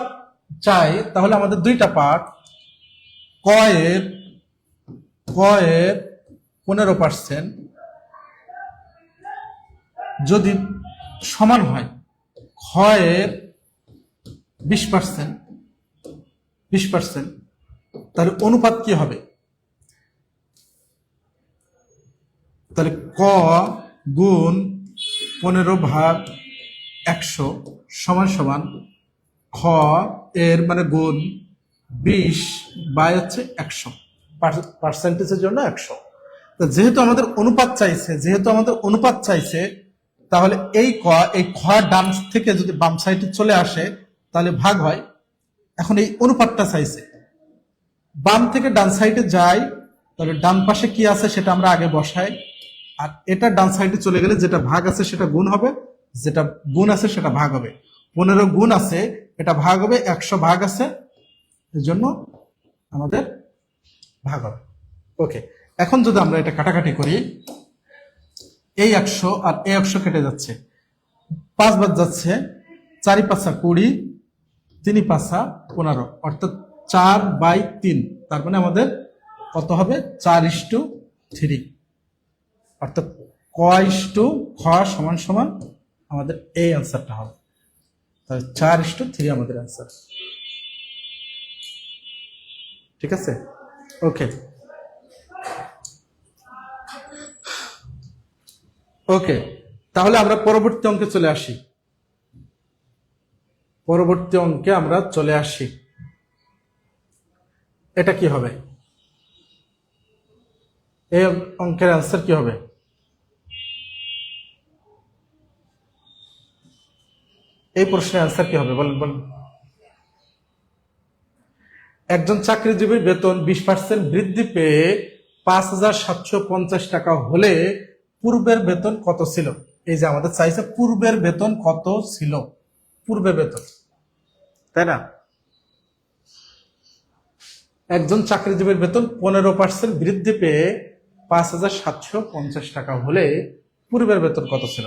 চাই তাহলে আমাদের দুইটা পার্ট, ক এর 15% যদি সমান হয় খ এর 20%, তাহলে অনুপাত কি হবে? তাহলে ক গুণ 15/100 সমান সমান খ এর মানে গুণ 20/100, পার্সেন্টেজের জন্য 100। যেহেতু আমাদের অনুপাত চাইছে, তাহলে এই খ ডান থেকে যদি বাম সাইডে চলে আসে তাহলে ভাগ হয়। এখন এই অনুপাতটা চাইছে, বাম থেকে ডান সাইডে যাই, তাহলে ডান পাশে কি আছে সেটা আমরা আগে বসাই, আর এটা ডান সাইডে চলে গেলে যেটা ভাগ আছে সেটা গুণ হবে, যেটা গুণ আছে সেটা ভাগ হবে। 15 গুণ আছে, এটা ভাগ হবে, 100 ভাগ আছে, এর জন্য আমাদের ভাগ হবে। ওকে, এখন যদি আমরা এটা কাটাকাটি করি, এই 100 আর এই 100 কেটে যাচ্ছে, 5 বাদ যাচ্ছে, 4 5 20, 3 5 15, অর্থাৎ 4/3। তার মানে আমাদের কত হবে? 4:3, অর্থাৎ ক/খ সমান সমান আমাদের এই অ্যান্সারটা হবে। তাহলে 4:3 আমাদের অ্যান্সার। ঠিক আছে, ওকে ওকে। তাহলে আমরা পরবর্তী অঙ্কে চলে আসি। এটা কি হবে? এই অঙ্কের অ্যান্সার কি হবে? এই প্রশ্নের অ্যান্সার কি হবে বলেন? একজন চাকরিজীবীর বেতন 20% বৃদ্ধি পেয়ে 5,750 টাকা হলে পূর্বের বেতন কত ছিল? এই যে আমাদের চাইছে পূর্বের বেতন কত ছিল, পূর্বের বেতন, তাই না? একজন চাকরিজীবীর বেতন 15% বৃদ্ধি পেয়ে 5,750 টাকা হলে পূর্বের বেতন কত ছিল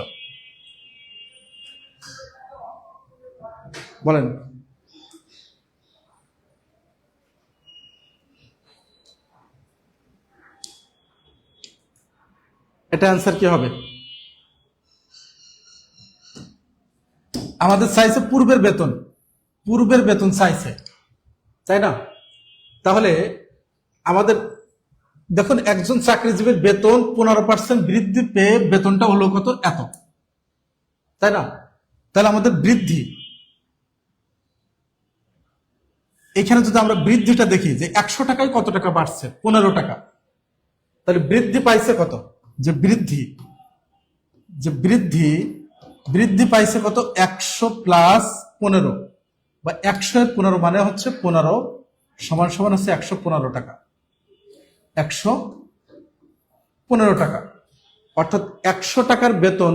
বলেন? এটা অ্যান্সার কি হবে? আমাদের চাইছে পূর্বের বেতন চাইছে, তাই না? তাহলে আমাদের দেখুন, একজন চাকরিজীবীর বেতন 15% বৃদ্ধি পেয়ে বেতনটা হলো কত? এত, তাই না? তাহলে আমাদের বৃদ্ধি, এখানে যদি আমরা বৃদ্ধিটা দেখি যে 100 টাকায় কত টাকা বাড়ছে? 15 টাকা। তাহলে বৃদ্ধি পাইছে কত? যে বৃদ্ধি পাইছে কত? 100 + 15, বা 100 মানে হচ্ছে 15 সমান সমান হচ্ছে 115 টাকা। 115 টাকা, অর্থাৎ 100 টাকার বেতন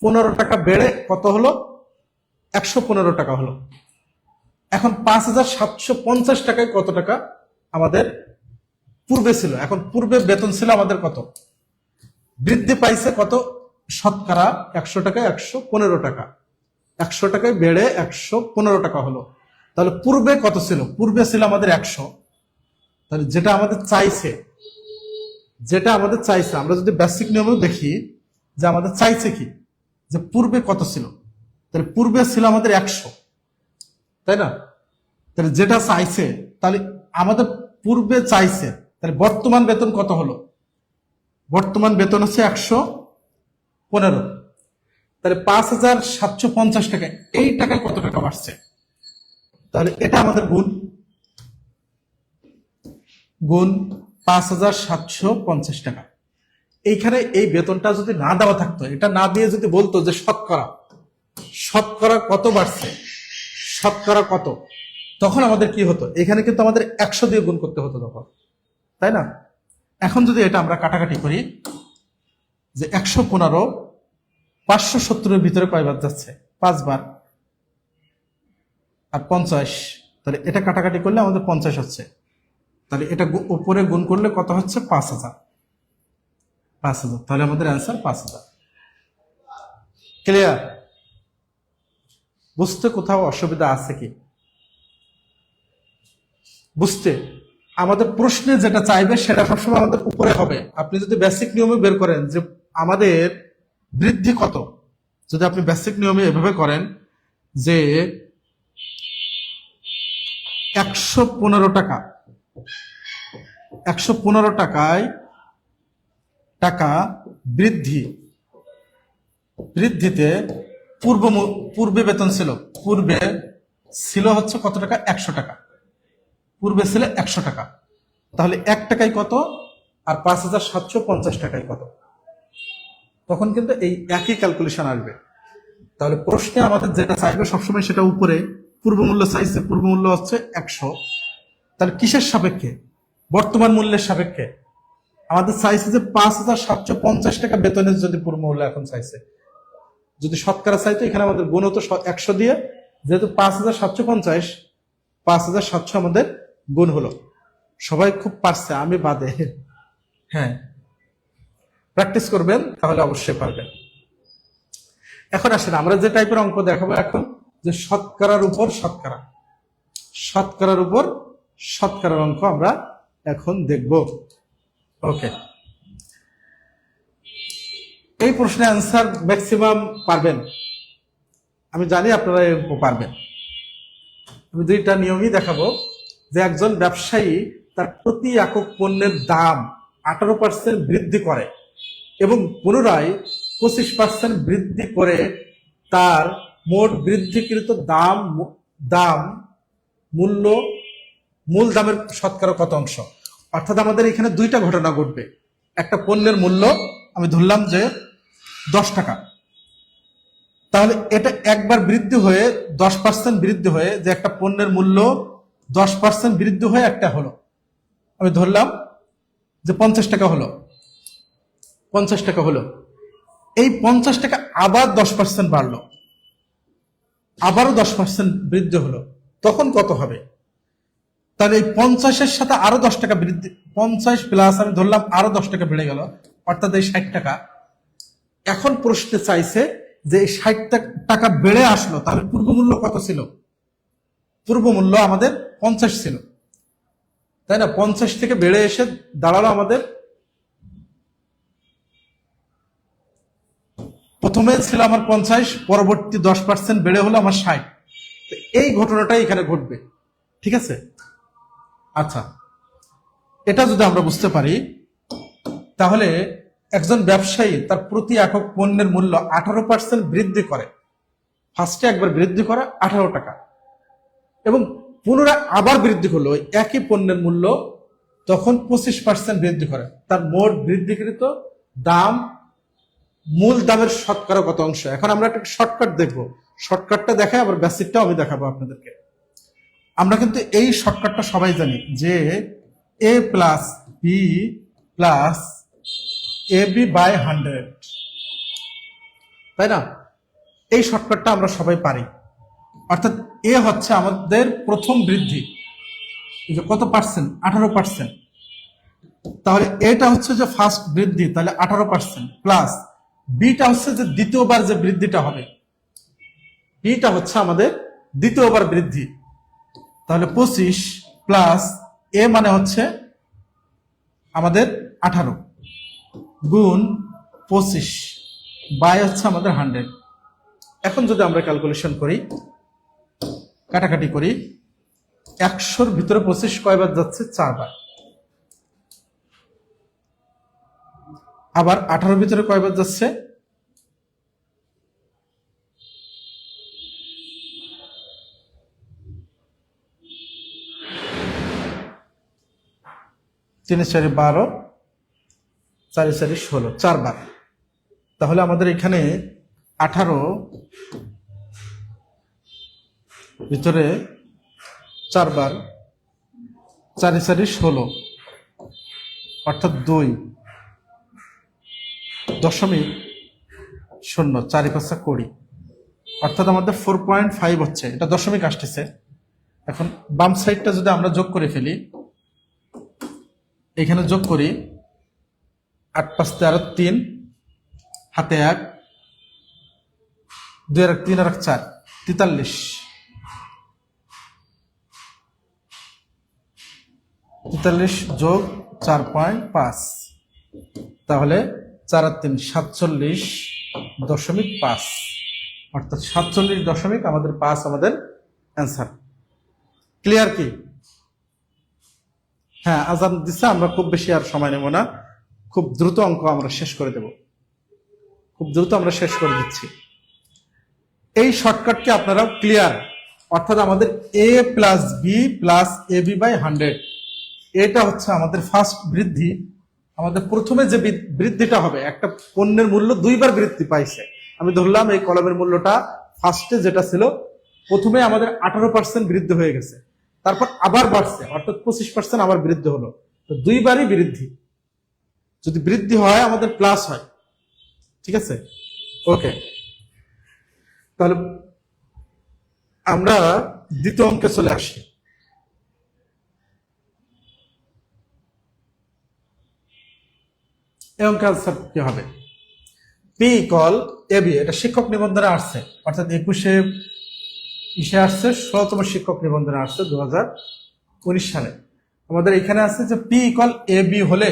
15 টাকা বেড়ে কত হলো? 115 টাকা হলো। এখন 5,750 টাকায় কত টাকা আমাদের পূর্বে ছিল? এখন পূর্বে বেতন ছিল আমাদের কত? বৃদ্ধি পাইছে কত? শতকরা 100 টাকায় 115 টাকা, 100 টাকায় বেড়ে 115 টাকা হলো। তাহলে পূর্বে কত ছিল? পূর্বে ছিল আমাদের 100। তাহলে যেটা আমাদের চাইছে, আমরা যদি বেসিক নিয়মেও দেখি যে আমাদের চাইছে কি, যে পূর্বে কত ছিল? তাহলে পূর্বে ছিল আমাদের 100, তাই না? তাহলে যেটা চাইছে, তাহলে আমাদের পূর্বে চাইছে, তাহলে বর্তমান বেতন কত হলো? বর্তমান বেতন হচ্ছে 115। তাহলে 5,750 টাকা, এই টাকায় কত টাকা বাড়ছে? তাহলে এটা আমাদের গুণ 5,750 টাকা। এইখানে এই বেতনটা যদি না দেওয়া থাকতো, এটা না দিয়ে যদি বলতো যে শতকরা কত বাড়ছে, শতকরা কত, তখন আমাদের কি হতো, এখানে কিন্তু আমাদের 100 দিয়ে গুণ করতে হতো তখন, তাই না? এখন যদি এটা আমরা কাটাকাটি করি যে 115 570-এর ভিতরে কয়বার যাচ্ছে, 5 বার, আর 50, তাহলে এটা কাটাকাটি করলে আমাদের 50 হচ্ছে। তাহলে এটা উপরে গুণ করলে কত হচ্ছে, 5,000। তাহলে আমাদের অ্যান্সার 5,000। ক্লিয়ার? বুঝতে কোথাও অসুবিধা আছে কি? বুঝতে আমাদের প্রশ্নে যেটা চাইবে সেটা সবসময় আমাদের উপরে হবে। আপনি যদি বেসিক নিয়মে বের করেন যে আমাদের বৃদ্ধি কত, যদি আপনি বেসিক নিয়মে এভাবে করেন যে 115 টাকা, 115 টাকা বৃদ্ধিতে পূর্বে বেতন ছিল, পূর্বে ছিল হচ্ছে কত টাকা, 100 টাকা, পূর্বে ছিল 100 টাকা, তাহলে 1 টাকায় কত আর 5,750 টাকায় কত, তখন কিন্তু এই একই ক্যালকুলেশন আসবে। তাহলে প্রশ্নে আমাদের যেটা চাইবে সবসময় সেটা উপরে, পূর্বমূল্য চাইছে, পূর্বমূল্য হচ্ছে 100, তাহলে কিসের সাপেক্ষে, বর্তমান মূল্যের সাপেক্ষে আমাদের চাইছে যে 5,750 টাকা বেতনের যদি পূর্বমূল্য এখন চাইছে, যদি শতকরা চাইতো এখানে আমাদের গুণ হতো 100 দিয়ে, যেহেতু 5,750, 5,700 আমাদের গুণ হলো। সবাই খুব পারছে, আমি বাদে। হ্যাঁ, প্র্যাকটিস করবেন তাহলে অবশ্যই পারবেন। এখন আসেন আমরা যে টাইপের অঙ্ক দেখাবো এখন, যে শতকরার উপর শতকরার অঙ্ক আমরা এখন দেখব। ওকে, এই প্রশ্নের অ্যান্সার ম্যাক্সিমাম পারবেন, আমি জানি আপনারা এই অঙ্ক পারবেন। আমি দুইটা নিয়মই দেখাবো, যে একজন ব্যবসায়ী তার প্রতি একক পণ্যের দাম 18% বৃদ্ধি করে এবং পুনরায় 25% বৃদ্ধি করে তার মোট বৃদ্ধিকৃত মূল দামের শতকরা কত অংশ। অর্থাৎ আমাদের এখানে দুইটা ঘটনা ঘটবে। একটা পণ্যের মূল্য আমি ধরলাম যে 10 টাকা, তাহলে এটা একবার বৃদ্ধি হয়ে 10% বৃদ্ধি হয়ে, যে একটা পণ্যের মূল্য 10% বৃদ্ধি হয়ে একটা হলো, আমি ধরলাম যে 50 টাকা হলো, 50 টাকা হলো, এই 50 টাকা আবার 10% বাড়লো, আবারও 10% বৃদ্ধি হলো, তখন কত হবে? তাহলে এই 50-এর সাথে আরো 10 টাকা বৃদ্ধি, 50 প্লাস আমি ধরলাম আরো 10 টাকা বেড়ে গেল, অর্থাৎ এই 60 টাকা। এখন প্রশ্নে চাইছে যে এই 60 টাকা বেড়ে আসলো, তাহলে পূর্বমূল্য কত ছিল? পূর্বমূল্য আমাদের 50 ছিল, তাই না? 50 থেকে বেড়ে এসে দাঁড়ালো আমাদের, প্রথমে ছিল আমার 50, পরবর্তী 10% বেড়ে হলো আমার 60। এই ঘটনাটাই এখানে ঘটবে, ঠিক আছে? আচ্ছা, এটা যদি আমরা বুঝতে পারি, তাহলে একজন ব্যবসায়ী তার প্রতি একক পণ্যের মূল্য 18% বৃদ্ধি করে, ফার্স্টে একবার বৃদ্ধি করে 18 টাকা, এবং পুনরায় আবার বৃদ্ধি করলো ওই একই পণ্যের মূল্য, তখন 25% বৃদ্ধি করে, তার মোট বৃদ্ধিকৃত দাম, মূল দামের শতকরা কত অংশ। এখন আমরা একটা শর্টকাট দেখবো, শর্টকাটটা দেখাই, আবার বেসিকটাও আমি দেখাবো আপনাদেরকে। আমরা কিন্তু এই শর্টকাটটা সবাই জানি যে a plus B plus ab by 100, তাই না? এই শর্টকাটটা আমরা সবাই পারি। অর্থাৎ এ হচ্ছে আমাদের প্রথম বৃদ্ধি, কত পার্সেন্ট, 18%, তাহলে এটা হচ্ছে যে ফার্স্ট বৃদ্ধি, তাহলে 18%, প্লাস বিটা হচ্ছে যে দ্বিতীয়বার যে বৃদ্ধিটা হবে, বিটা হচ্ছে আমাদের দ্বিতীয়বার বৃদ্ধি, তাহলে 25 প্লাস এ মানে হচ্ছে আমাদের 18 গুণ 25 বাই হচ্ছে আমাদের 100। এখন যদি আমরা ক্যালকুলেশন করি, কাটাকাটি করি, 100-র ভিতরে 25 কয়বার যাচ্ছে, 4 বার, আবার 18-র ভিতরে কয়বার যাচ্ছে, 3 4 12, 4 4 16, 4 বার। তাহলে আমাদের এখানে 18 ভিতরে 4 বার, 4 4 16, অর্থাৎ 2.0, 4 5 20, অর্থাৎ আমাদের 4.5 হচ্ছে, এটা দশমিক আসতেছে। এখন বাম সাইডটা যদি আমরা যোগ করে ফেলি, এখানে যোগ করি 8 5 13 3, হাতে 1, 2 আর 3 আর 4, 43, 43 যোগ 4.5, তাহলে 4 আর 3 47.5, অর্থাৎ 47 আমাদের 5 আমাদের অ্যান্সার। ক্লিয়ার কি? হ্যাঁ, আজান দিচ্ছে, আমরা খুব বেশি আর সময় নেব না, খুব দ্রুত অঙ্ক আমরা শেষ করে দেব, খুব দ্রুত আমরা শেষ করে দিচ্ছি। এই শর্টকাটকে আপনারা ক্লিয়ার, অর্থাৎ আমাদের a plus B plus A B by 100, এটা হচ্ছে আমাদের ফার্স্ট বৃদ্ধি। আমাদের প্রথমে যে বৃদ্ধিটা হবে, একটা পণ্যের মূল্য 2 বার বৃদ্ধি পাইছে, আমি ধরলাম এই কলমের মূল্যটা ফার্স্টে যেটা ছিল প্রথমে আমাদের 18% বৃদ্ধি হয়ে গেছে, তারপর আবার বাড়ছে, অর্থাৎ 25% আবার বৃদ্ধি হলো। তো 2 বারই বৃদ্ধি, যদি বৃদ্ধি হয় আমাদের প্লাস হয়। ঠিক আছে, ওকে। তাহলে আমরা দ্বিতীয় অঙ্কে চলে আসি। এই অঙ্কের আনসার কি হবে? পি ইকুয়াল এ বি, এটা শিক্ষক নিবন্ধনে আসছে, অর্থাৎ 21 আসছে, 16তম শিক্ষক নিবন্ধনে আসছে 2019 সালে। আমাদের এখানে আছে যে পি ইকুয়াল এ বি হলে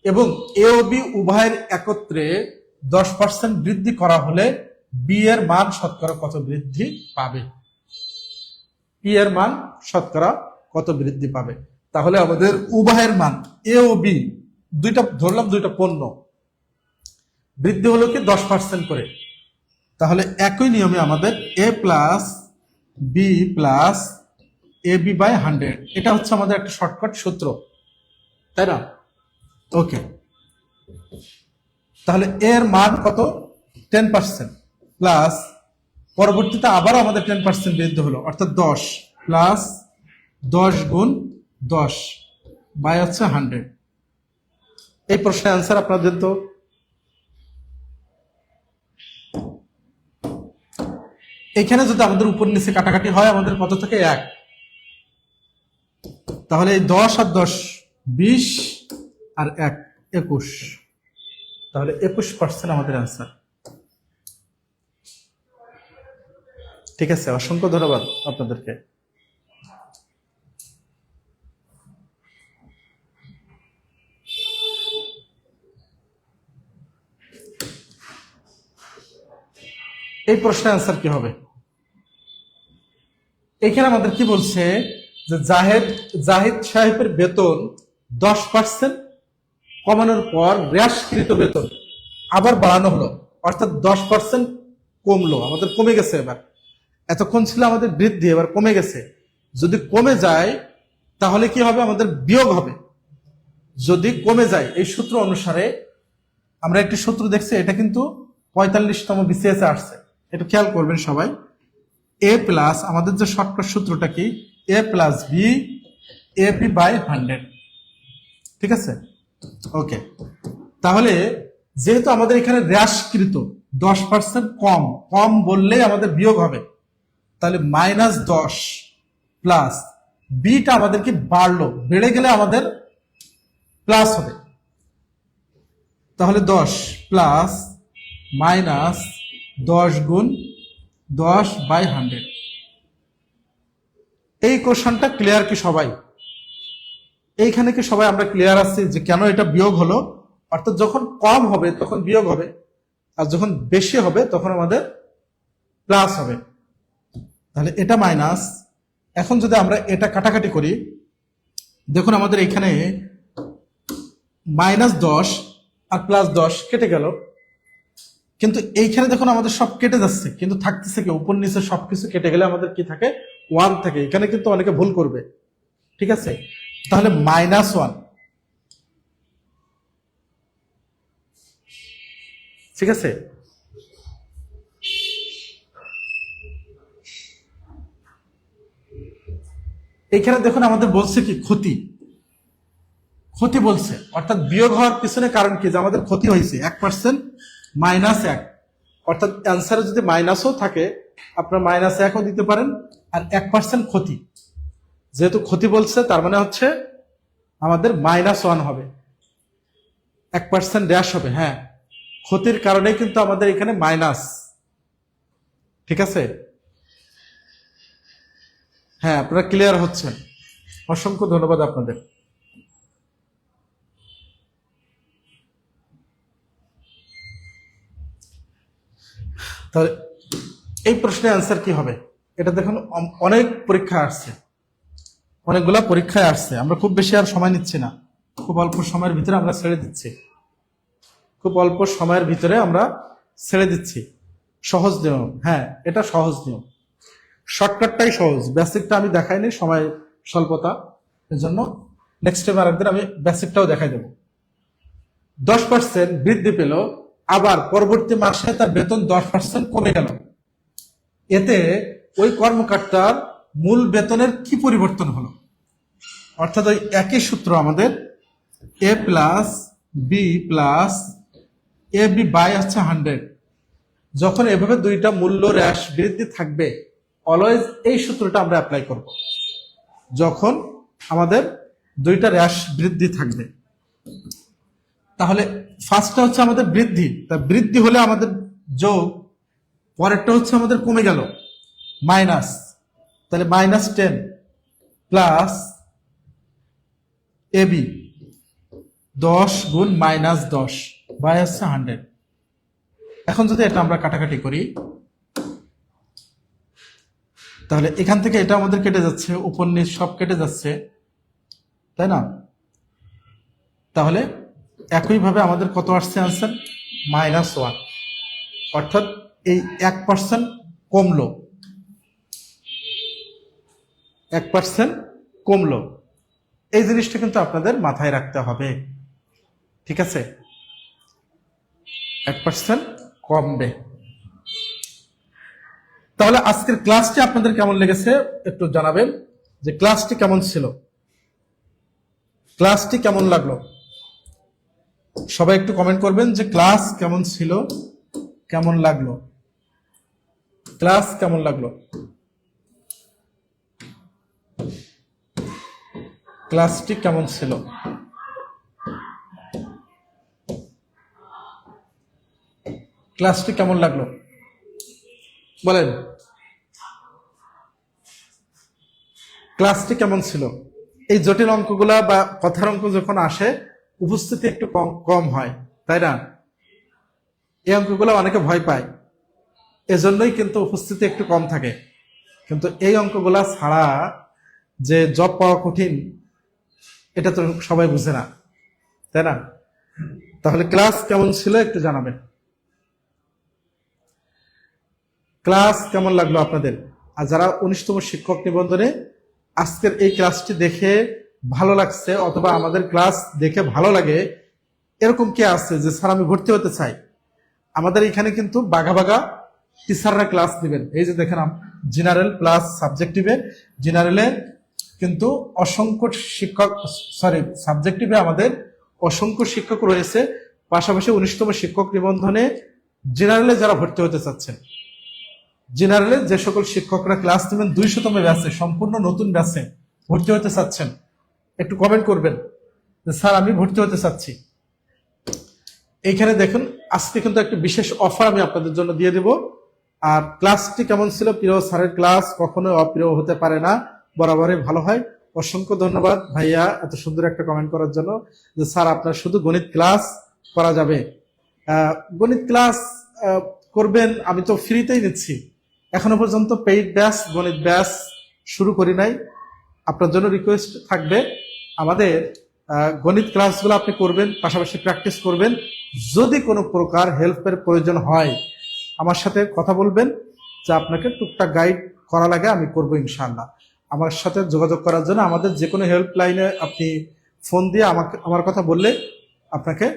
এবং এ ও বি উভয়ের একত্রে 10% বৃদ্ধি করা হলে বি এর মান শতকরা কত বৃদ্ধি পাবে? পি এর মান শতকরা কত বৃদ্ধি পাবে? তাহলে আমাদের উভয়ের মান এ ও বি দুইটা ধরলাম, দুইটা পণ্য, বৃদ্ধি হলো কি 10% করে। তাহলে একই নিয়মে আমাদের A plus B plus A B by 100, এটা হচ্ছে আমাদের একটা শর্টকাট সূত্র, তাই না? ওকে, তাহলে এর মান কত? 10% প্লাস পরবর্তীতে আবার আমাদের 10% বৃদ্ধি হলো, অর্থাৎ 10 প্লাস 10 গুণ 10 বাই হচ্ছে 100। এই প্রশ্নের অ্যান্সার আপনাদের তো এখানে যদি আমাদের উপর নিচে কাটাকাটি হয়, আমাদের কত থেকে 1, তাহলে এই 10 আর 10 20 আর 1 21, তাহলে 21% আমাদের অ্যান্সার। ঠিক আছে, অসংখ্য ধন্যবাদ আপনাদেরকে। এই প্রশ্নের অ্যান্সার কি হবে? এখানে আমাদের কি বলছে যে জাহিদ সাহেবের বেতন 10% কমানোর পর হ্রাসকৃত বেতন আবার বাড়ানো হলো, অর্থাৎ 10% কমলো, আমাদের কমে গেছে। এবার এতক্ষণ ছিল আমাদের বৃদ্ধি, এবার কমে গেছে। যদি কমে যায় তাহলে কি হবে? আমাদের বিয়োগ হবে। যদি কমে যায়, এই সূত্র অনুসারে আমরা একটি সূত্র দেখছি, এটা কিন্তু 45তম বিসিএস এ আসছে, এটা খেয়াল করবেন সবাই। এ প্লাস আমাদের যে শর্টকাট সূত্রটা কি? A plus B A P by 100। ঠিক আছে, ওকে। তাহলে যেহেতু আমাদের এখানে হ্রাসকৃত 10% কম, কম বললেই আমাদের বিয়োগ হবে, তাহলে -10 প্লাস বিটা আমাদের কি বাড়লো, বেড়ে গেলে আমাদের প্লাস হবে। তাহলে 10 প্লাস -10 গুণ 10 বাই 100। এই কোশ্চেনটা ক্লিয়ার কি সবাই? এইখানে কি সবাই আমরা ক্লিয়ার আছি যে কেন এটা বিয়োগ হলো? অর্থাৎ যখন কম হবে তখন বিয়োগ হবে, আর যখন বেশি হবে তখন আমাদের প্লাস হবে। তাহলে এটা মাইনাস। এখন যদি আমরা এটা কাটাকাটি করি, দেখুন আমাদের এখানে -10 আর +10 কেটে গেল, কিন্তু এইখানে দেখুন আমাদের সব কেটে যাচ্ছে, কিন্তু থাকতেছে কি? উপর নিচে সবকিছু কেটে গেলে আমাদের কি থাকে? 1 থাকে। এখানে কিন্তু অনেকে ভুল করবে, ঠিক আছে? তাহলে -1 ঠিক আছে? এখানে দেখুন আমাদের বলছে কি ক্ষতি, ক্ষতি বলছে, অর্থাৎ বিয়োগ হওয়ার পিছনে কারণ কি, যে আমাদের ক্ষতি হয়েছে 1% -1, অর্থাৎ অ্যান্সারে যদি মাইনাসও থাকে আপনার -1ও দিতে পারেন, আর 1% ক্ষতি, যেহেতু ক্ষতি বলছে তার মানে হচ্ছে আমাদের -1 হবে, 1% ড্যাশ হবে। হ্যাঁ, ক্ষতির কারণে কিন্তু আমাদের এখানে মাইনাস। ঠিক আছে? হ্যাঁ, আপনারা ক্লিয়ার হচ্ছেন, অসংখ্য ধন্যবাদ আপনাদের। তাহলে এই প্রশ্নের অ্যান্সার কি হবে? এটা দেখুন অনেক পরীক্ষা আসছে, অনেকগুলা পরীক্ষায় আসছে, আমরা খুব বেশি আর সময় নিচ্ছি না, খুব অল্প সময়ের ভিতরে আমরা ছেড়ে দিচ্ছি, খুব অল্প সময়ের ভিতরে আমরা ছেড়ে দিচ্ছি। সহজ নিয়ম, হ্যাঁ এটা সহজ নিয়ম, শর্টকাটটাই সহজ, বেসিকটা আমি দেখাইনি, সময় স্বল্পতা, এর জন্য নেক্সট টাইম আরেকদিন আমি বেসিকটাও দেখাই দেব। 10% বৃদ্ধি পেল, আবার পরবর্তী মাসে তার বেতন 10% কমে গেল, এতে ওই কর্মকর্তার মূল বেতনের কি পরিবর্তন হলো? অর্থাৎ ওই একই সূত্র আমাদের, a plus B plus A B by হচ্ছে 100, যখন এভাবে দুইটা মূল্য হ্রাস বৃদ্ধি থাকবে অলওয়েজ এই সূত্রটা আমরা অ্যাপ্লাই করব, যখন আমাদের দুইটা হ্রাস বৃদ্ধি থাকবে। তাহলে ফার্স্টটা হচ্ছে আমাদের বৃদ্ধি, তা বৃদ্ধি হলে আমাদের যোগ, পরেরটা হচ্ছে আমাদের কমে গেল মাইনাস, তাহলে -10 প্লাস এবি 10 গুণ -10 বাই হচ্ছে 100। এখন যদি এটা আমরা কাটাকাটি করি, তাহলে এখান থেকে এটা আমাদের কেটে যাচ্ছে, উপর নিচ সব কেটে যাচ্ছে, তাই না? তাহলে একইভাবে আমাদের কত আসছে আনসার? -1, অর্থাৎ এই 1% কমলো, 1% কমলো, এই জিনিসটা কিন্তু আপনাদের মাথায় রাখতে হবে। ঠিক আছে? 1% কমবে। তাহলে আজকের ক্লাসটি আপনাদের কেমন লেগেছে একটু জানাবেন, যে ক্লাসটি কেমন ছিল, ক্লাসটি কেমন লাগলো, সবাই একটু কমেন্ট করবেন যে ক্লাস কেমন ছিল, কেমন লাগলো, ক্লাস কেমন লাগলো, ক্লাসটি কেমন ছিল। ক্লাসটি কেমন লাগলো বলেন, ক্লাসটি কেমন ছিল? এই জটিল অঙ্কগুলা বা কথার অঙ্ক যখন আসে উপস্থিতি একটু কম কম হয়, তাই না? এই অঙ্কগুলো অনেকে ভয় পায়, এজন্যই কিন্তু উপস্থিতি একটু কম থাকে, কিন্তু এই অঙ্কগুলা ছাড়া যে জব পাওয়া কঠিন এটা তো সবাই বুঝে না, তাই না? তাহলে ক্লাস কেমন ছিল একটু জানাবেন, ক্লাস কেমন লাগলো আপনাদের। আর যারা 19তম শিক্ষক নিবন্ধনে আজকের এই ক্লাসটি দেখে ভালো লাগছে, অথবা আমাদের ক্লাস দেখে ভালো লাগে, এরকম কে আছে যে স্যার আমি ভর্তি হতে চাই, আমাদের এখানে কিন্তু বাঘা বাঘা টিচাররা ক্লাস দিবেন। এই যে দেখেন জেনারেল প্লাস সাবজেক্টিভে, জেনারেলে কিন্তু অসংখ্য শিক্ষক, সরি সাবজেক্টিভে আমাদের অসংখ্য শিক্ষক রয়েছে, পাশাপাশি 19তম শিক্ষক নিবন্ধনে জেনারেলে যারা ভর্তি হতে চাচ্ছেন, জেনারেলে যে সকল শিক্ষকরা ক্লাস নেবেন 200তম ব্যাচে, সম্পূর্ণ নতুন ব্যাচে ভর্তি হতে চাচ্ছেন, একটু কমেন্ট করবেন যে স্যার আমি ভর্তি হতে চাচ্ছি। এইখানে দেখুন আজকে কিন্তু একটা বিশেষ অফার আমি আপনাদের জন্য দিয়ে দেব। আর ক্লাসটি কেমন ছিল? প্রিয় স্যারের ক্লাস কখনো অপ্রিয় হতে পারে না, বরাবরই ভালো হয়। অসংখ্য ধন্যবাদ ভাইয়া এত সুন্দর একটা কমেন্ট করার জন্য, যে স্যার আপনার শুধু গণিত ক্লাস করা যাবে, গণিত ক্লাস করবেন, আমি তো ফ্রিতেই নিচ্ছি, এখনো পর্যন্ত পেইড ব্যাচ গণিত ব্যাচ শুরু করি নাই। আপনার জন্য রিকোয়েস্ট থাকবে আমাদের গণিত ক্লাসগুলো আপনি করবেন, পাশাপাশি প্র্যাকটিস করবেন। যদি কোনো প্রকার হেল্পের প্রয়োজন হয় আমার সাথে কথা বলবেন, যে আপনাকে টুকটাক গাইড করা লাগে আমি করবো ইনশাআল্লাহ। আমার সাথে যোগাযোগ করার জন্য আমাদের যে কোনো হেল্প লাইনে আপনি ফোন দিয়ে আমার কথা বললে আমাকে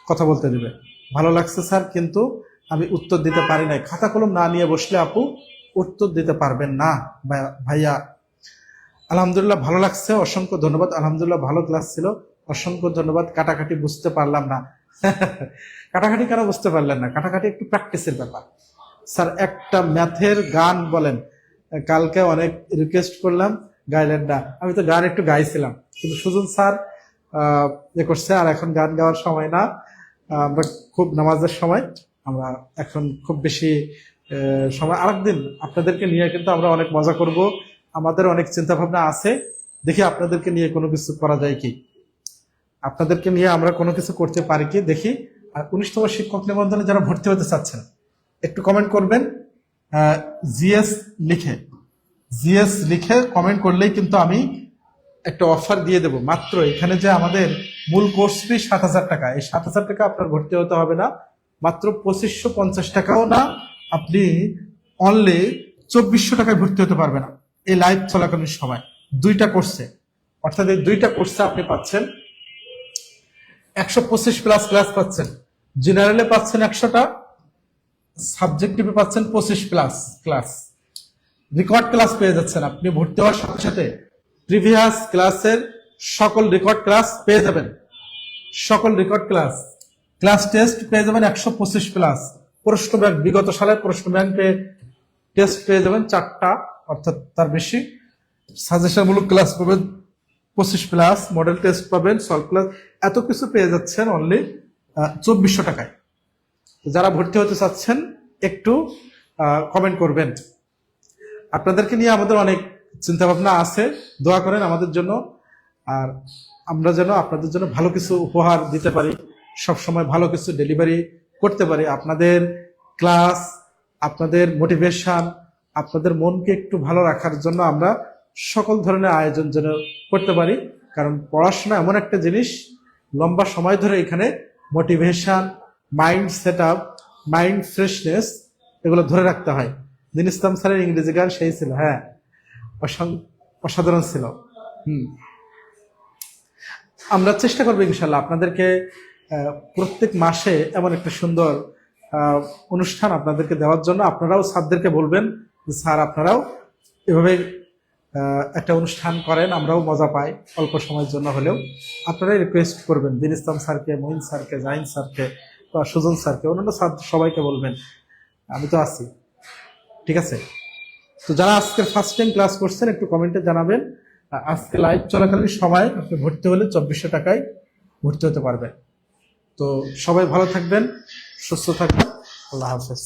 কথা বলতে দেবে। ভালো লাগছে স্যার, কিন্তু আমি উত্তর দিতে পারি নাই। খাতা কলম না নিয়ে বসলে আপু উত্তর দিতে পারবেন না ভাইয়া। আলহামদুলিল্লাহ ভালো লাগছে, অসংখ্য ধন্যবাদ। আলহামদুলিল্লাহ ভালো ক্লাস ছিল, অসংখ্য ধন্যবাদ। কাটাকাটি বুঝতে পারলাম না। কাটাকাটি কেন বুঝতে পারলেন না? কাটাকাটি একটু প্র্যাকটিসের ব্যাপার। স্যার একটা ম্যাথের গান বলেন, কালকে অনেক রিকোয়েস্ট করলাম গাইলেন না। আমি তো গান একটু গাইছিলাম, কিন্তু সুজন স্যার ইয়ে করছে। আর এখন গান গাওয়ার সময় না, আমরা খুব নামাজের সময়, আমরা এখন খুব বেশি সময়। আরেকদিন আপনাদেরকে নিয়ে কিন্তু আমরা অনেক মজা করব, আমাদের অনেক চিন্তা ভাবনা আছে। দেখি আপনাদেরকে নিয়ে কোনো কিছু করা যায় কি, আপনাদেরকে নিয়ে আমরা কোনো কিছু করতে পারি কি দেখি। আর 19তম শিক্ষক নিবন্ধনে যারা ভর্তি হতে চাচ্ছেন একটু কমেন্ট করবেন, জিএস লিখে, জিএস লিখে কমেন্ট করলেই কিন্তু আমি একটা অফার দিয়ে দেব। মাত্র এখানে যে আমাদের মূল কোর্স ফি 7,000 টাকা, এই 7,000 টাকা আপনার ভর্তি হতে হবে না, মাত্র 2550 টাকাও না, আপনি অনলি 2400 টাকায় ভর্তি হতে পারবেন এই লাইভ চলাকালীন সময়। দুইটা কোর্সে, অর্থাৎ এই দুইটা কোর্সে আপনি পাচ্ছেন 125 প্লাস ক্লাস পাচ্ছেন, জেনারেলে পাচ্ছেন 100টা, সাবজেক্টিভে পাচ্ছেন 25 প্লাস ক্লাস, রেকর্ড ক্লাস পেয়ে যাচ্ছেন। আপনি ভর্তি হওয়ার সাথে সাথে প্রিভিয়াস ক্লাসের সকল রেকর্ড ক্লাস পেয়ে যাবেন, সকল রেকর্ড ক্লাস, ক্লাস টেস্ট পেয়ে যাবেন 125 প্লাস, প্রশ্ন ব্যাংক বিগত সালের প্রশ্ন ব্যাংক টেস্ট পেয়ে যাবেন 4টা, অর্থাৎ তার বেশি, সাজেশনমূলক ক্লাস পাবেন 25 প্লাস, মডেল টেস্ট পাবেন, সলভ ক্লাস, এত কিছু পেয়ে যাচ্ছেন অনলি 2400 টাকায়। যারা ভর্তি হতে চাচ্ছেন একটু কমেন্ট করবেন। আপনাদেরকে নিয়ে আমাদের অনেক চিন্তা ভাবনা আছে, দোয়া করেন আমাদের জন্য, আর আমরা যেন আপনাদের জন্য ভালো কিছু উপহার দিতে পারি, সব সময় ভালো কিছু ডেলিভারি করতে পারি। আপনাদের ক্লাস, আপনাদের মোটিভেশন, আপনাদের মনকে একটু ভালো রাখার জন্য আমরা সকল ধরনের আয়োজন যেন করতে পারি। কারণ পড়াশোনা এমন একটা জিনিস, লম্বা সময় ধরে এখানে motivation, mind set up, mind freshness, এগুলো ধরে রাখতে হয়। দিন ইসলাম স্যারের ইংরেজি গান সেই ছিল, হ্যাঁ, অসাধারণ ছিল। আমরা চেষ্টা করবো ইনশাল্লাহ আপনাদেরকে প্রত্যেক মাসে এমন একটা সুন্দর অনুষ্ঠান আপনাদেরকে দেওয়ার জন্য। আপনারাও স্যারদেরকে বলবেন যে স্যার আপনারাও এভাবে একটা অনুষ্ঠান করেন, আমরাও মজা পাই অল্প সময়ের জন্য হলেও। আপনারাই রিকোয়েস্ট করবেন দিন ইসলাম স্যারকে, মহিন স্যারকে, জাহিন স্যারকে, বা সুজন স্যারকে, অন্যান্য স্যার সবাইকে বলবেন, আমি তো আছি, ঠিক আছে? তো যারা আজকের ফার্স্ট টাইম ক্লাস করছেন একটু কমেন্টে জানাবেন। আজকে লাইভ চলাকালীন সময় আপনি ভর্তি হলে 2400 টাকায় ভর্তি হতে পারবেন। তো সবাই ভালো থাকবেন, সুস্থ থাকবেন, আল্লাহ হাফেজ।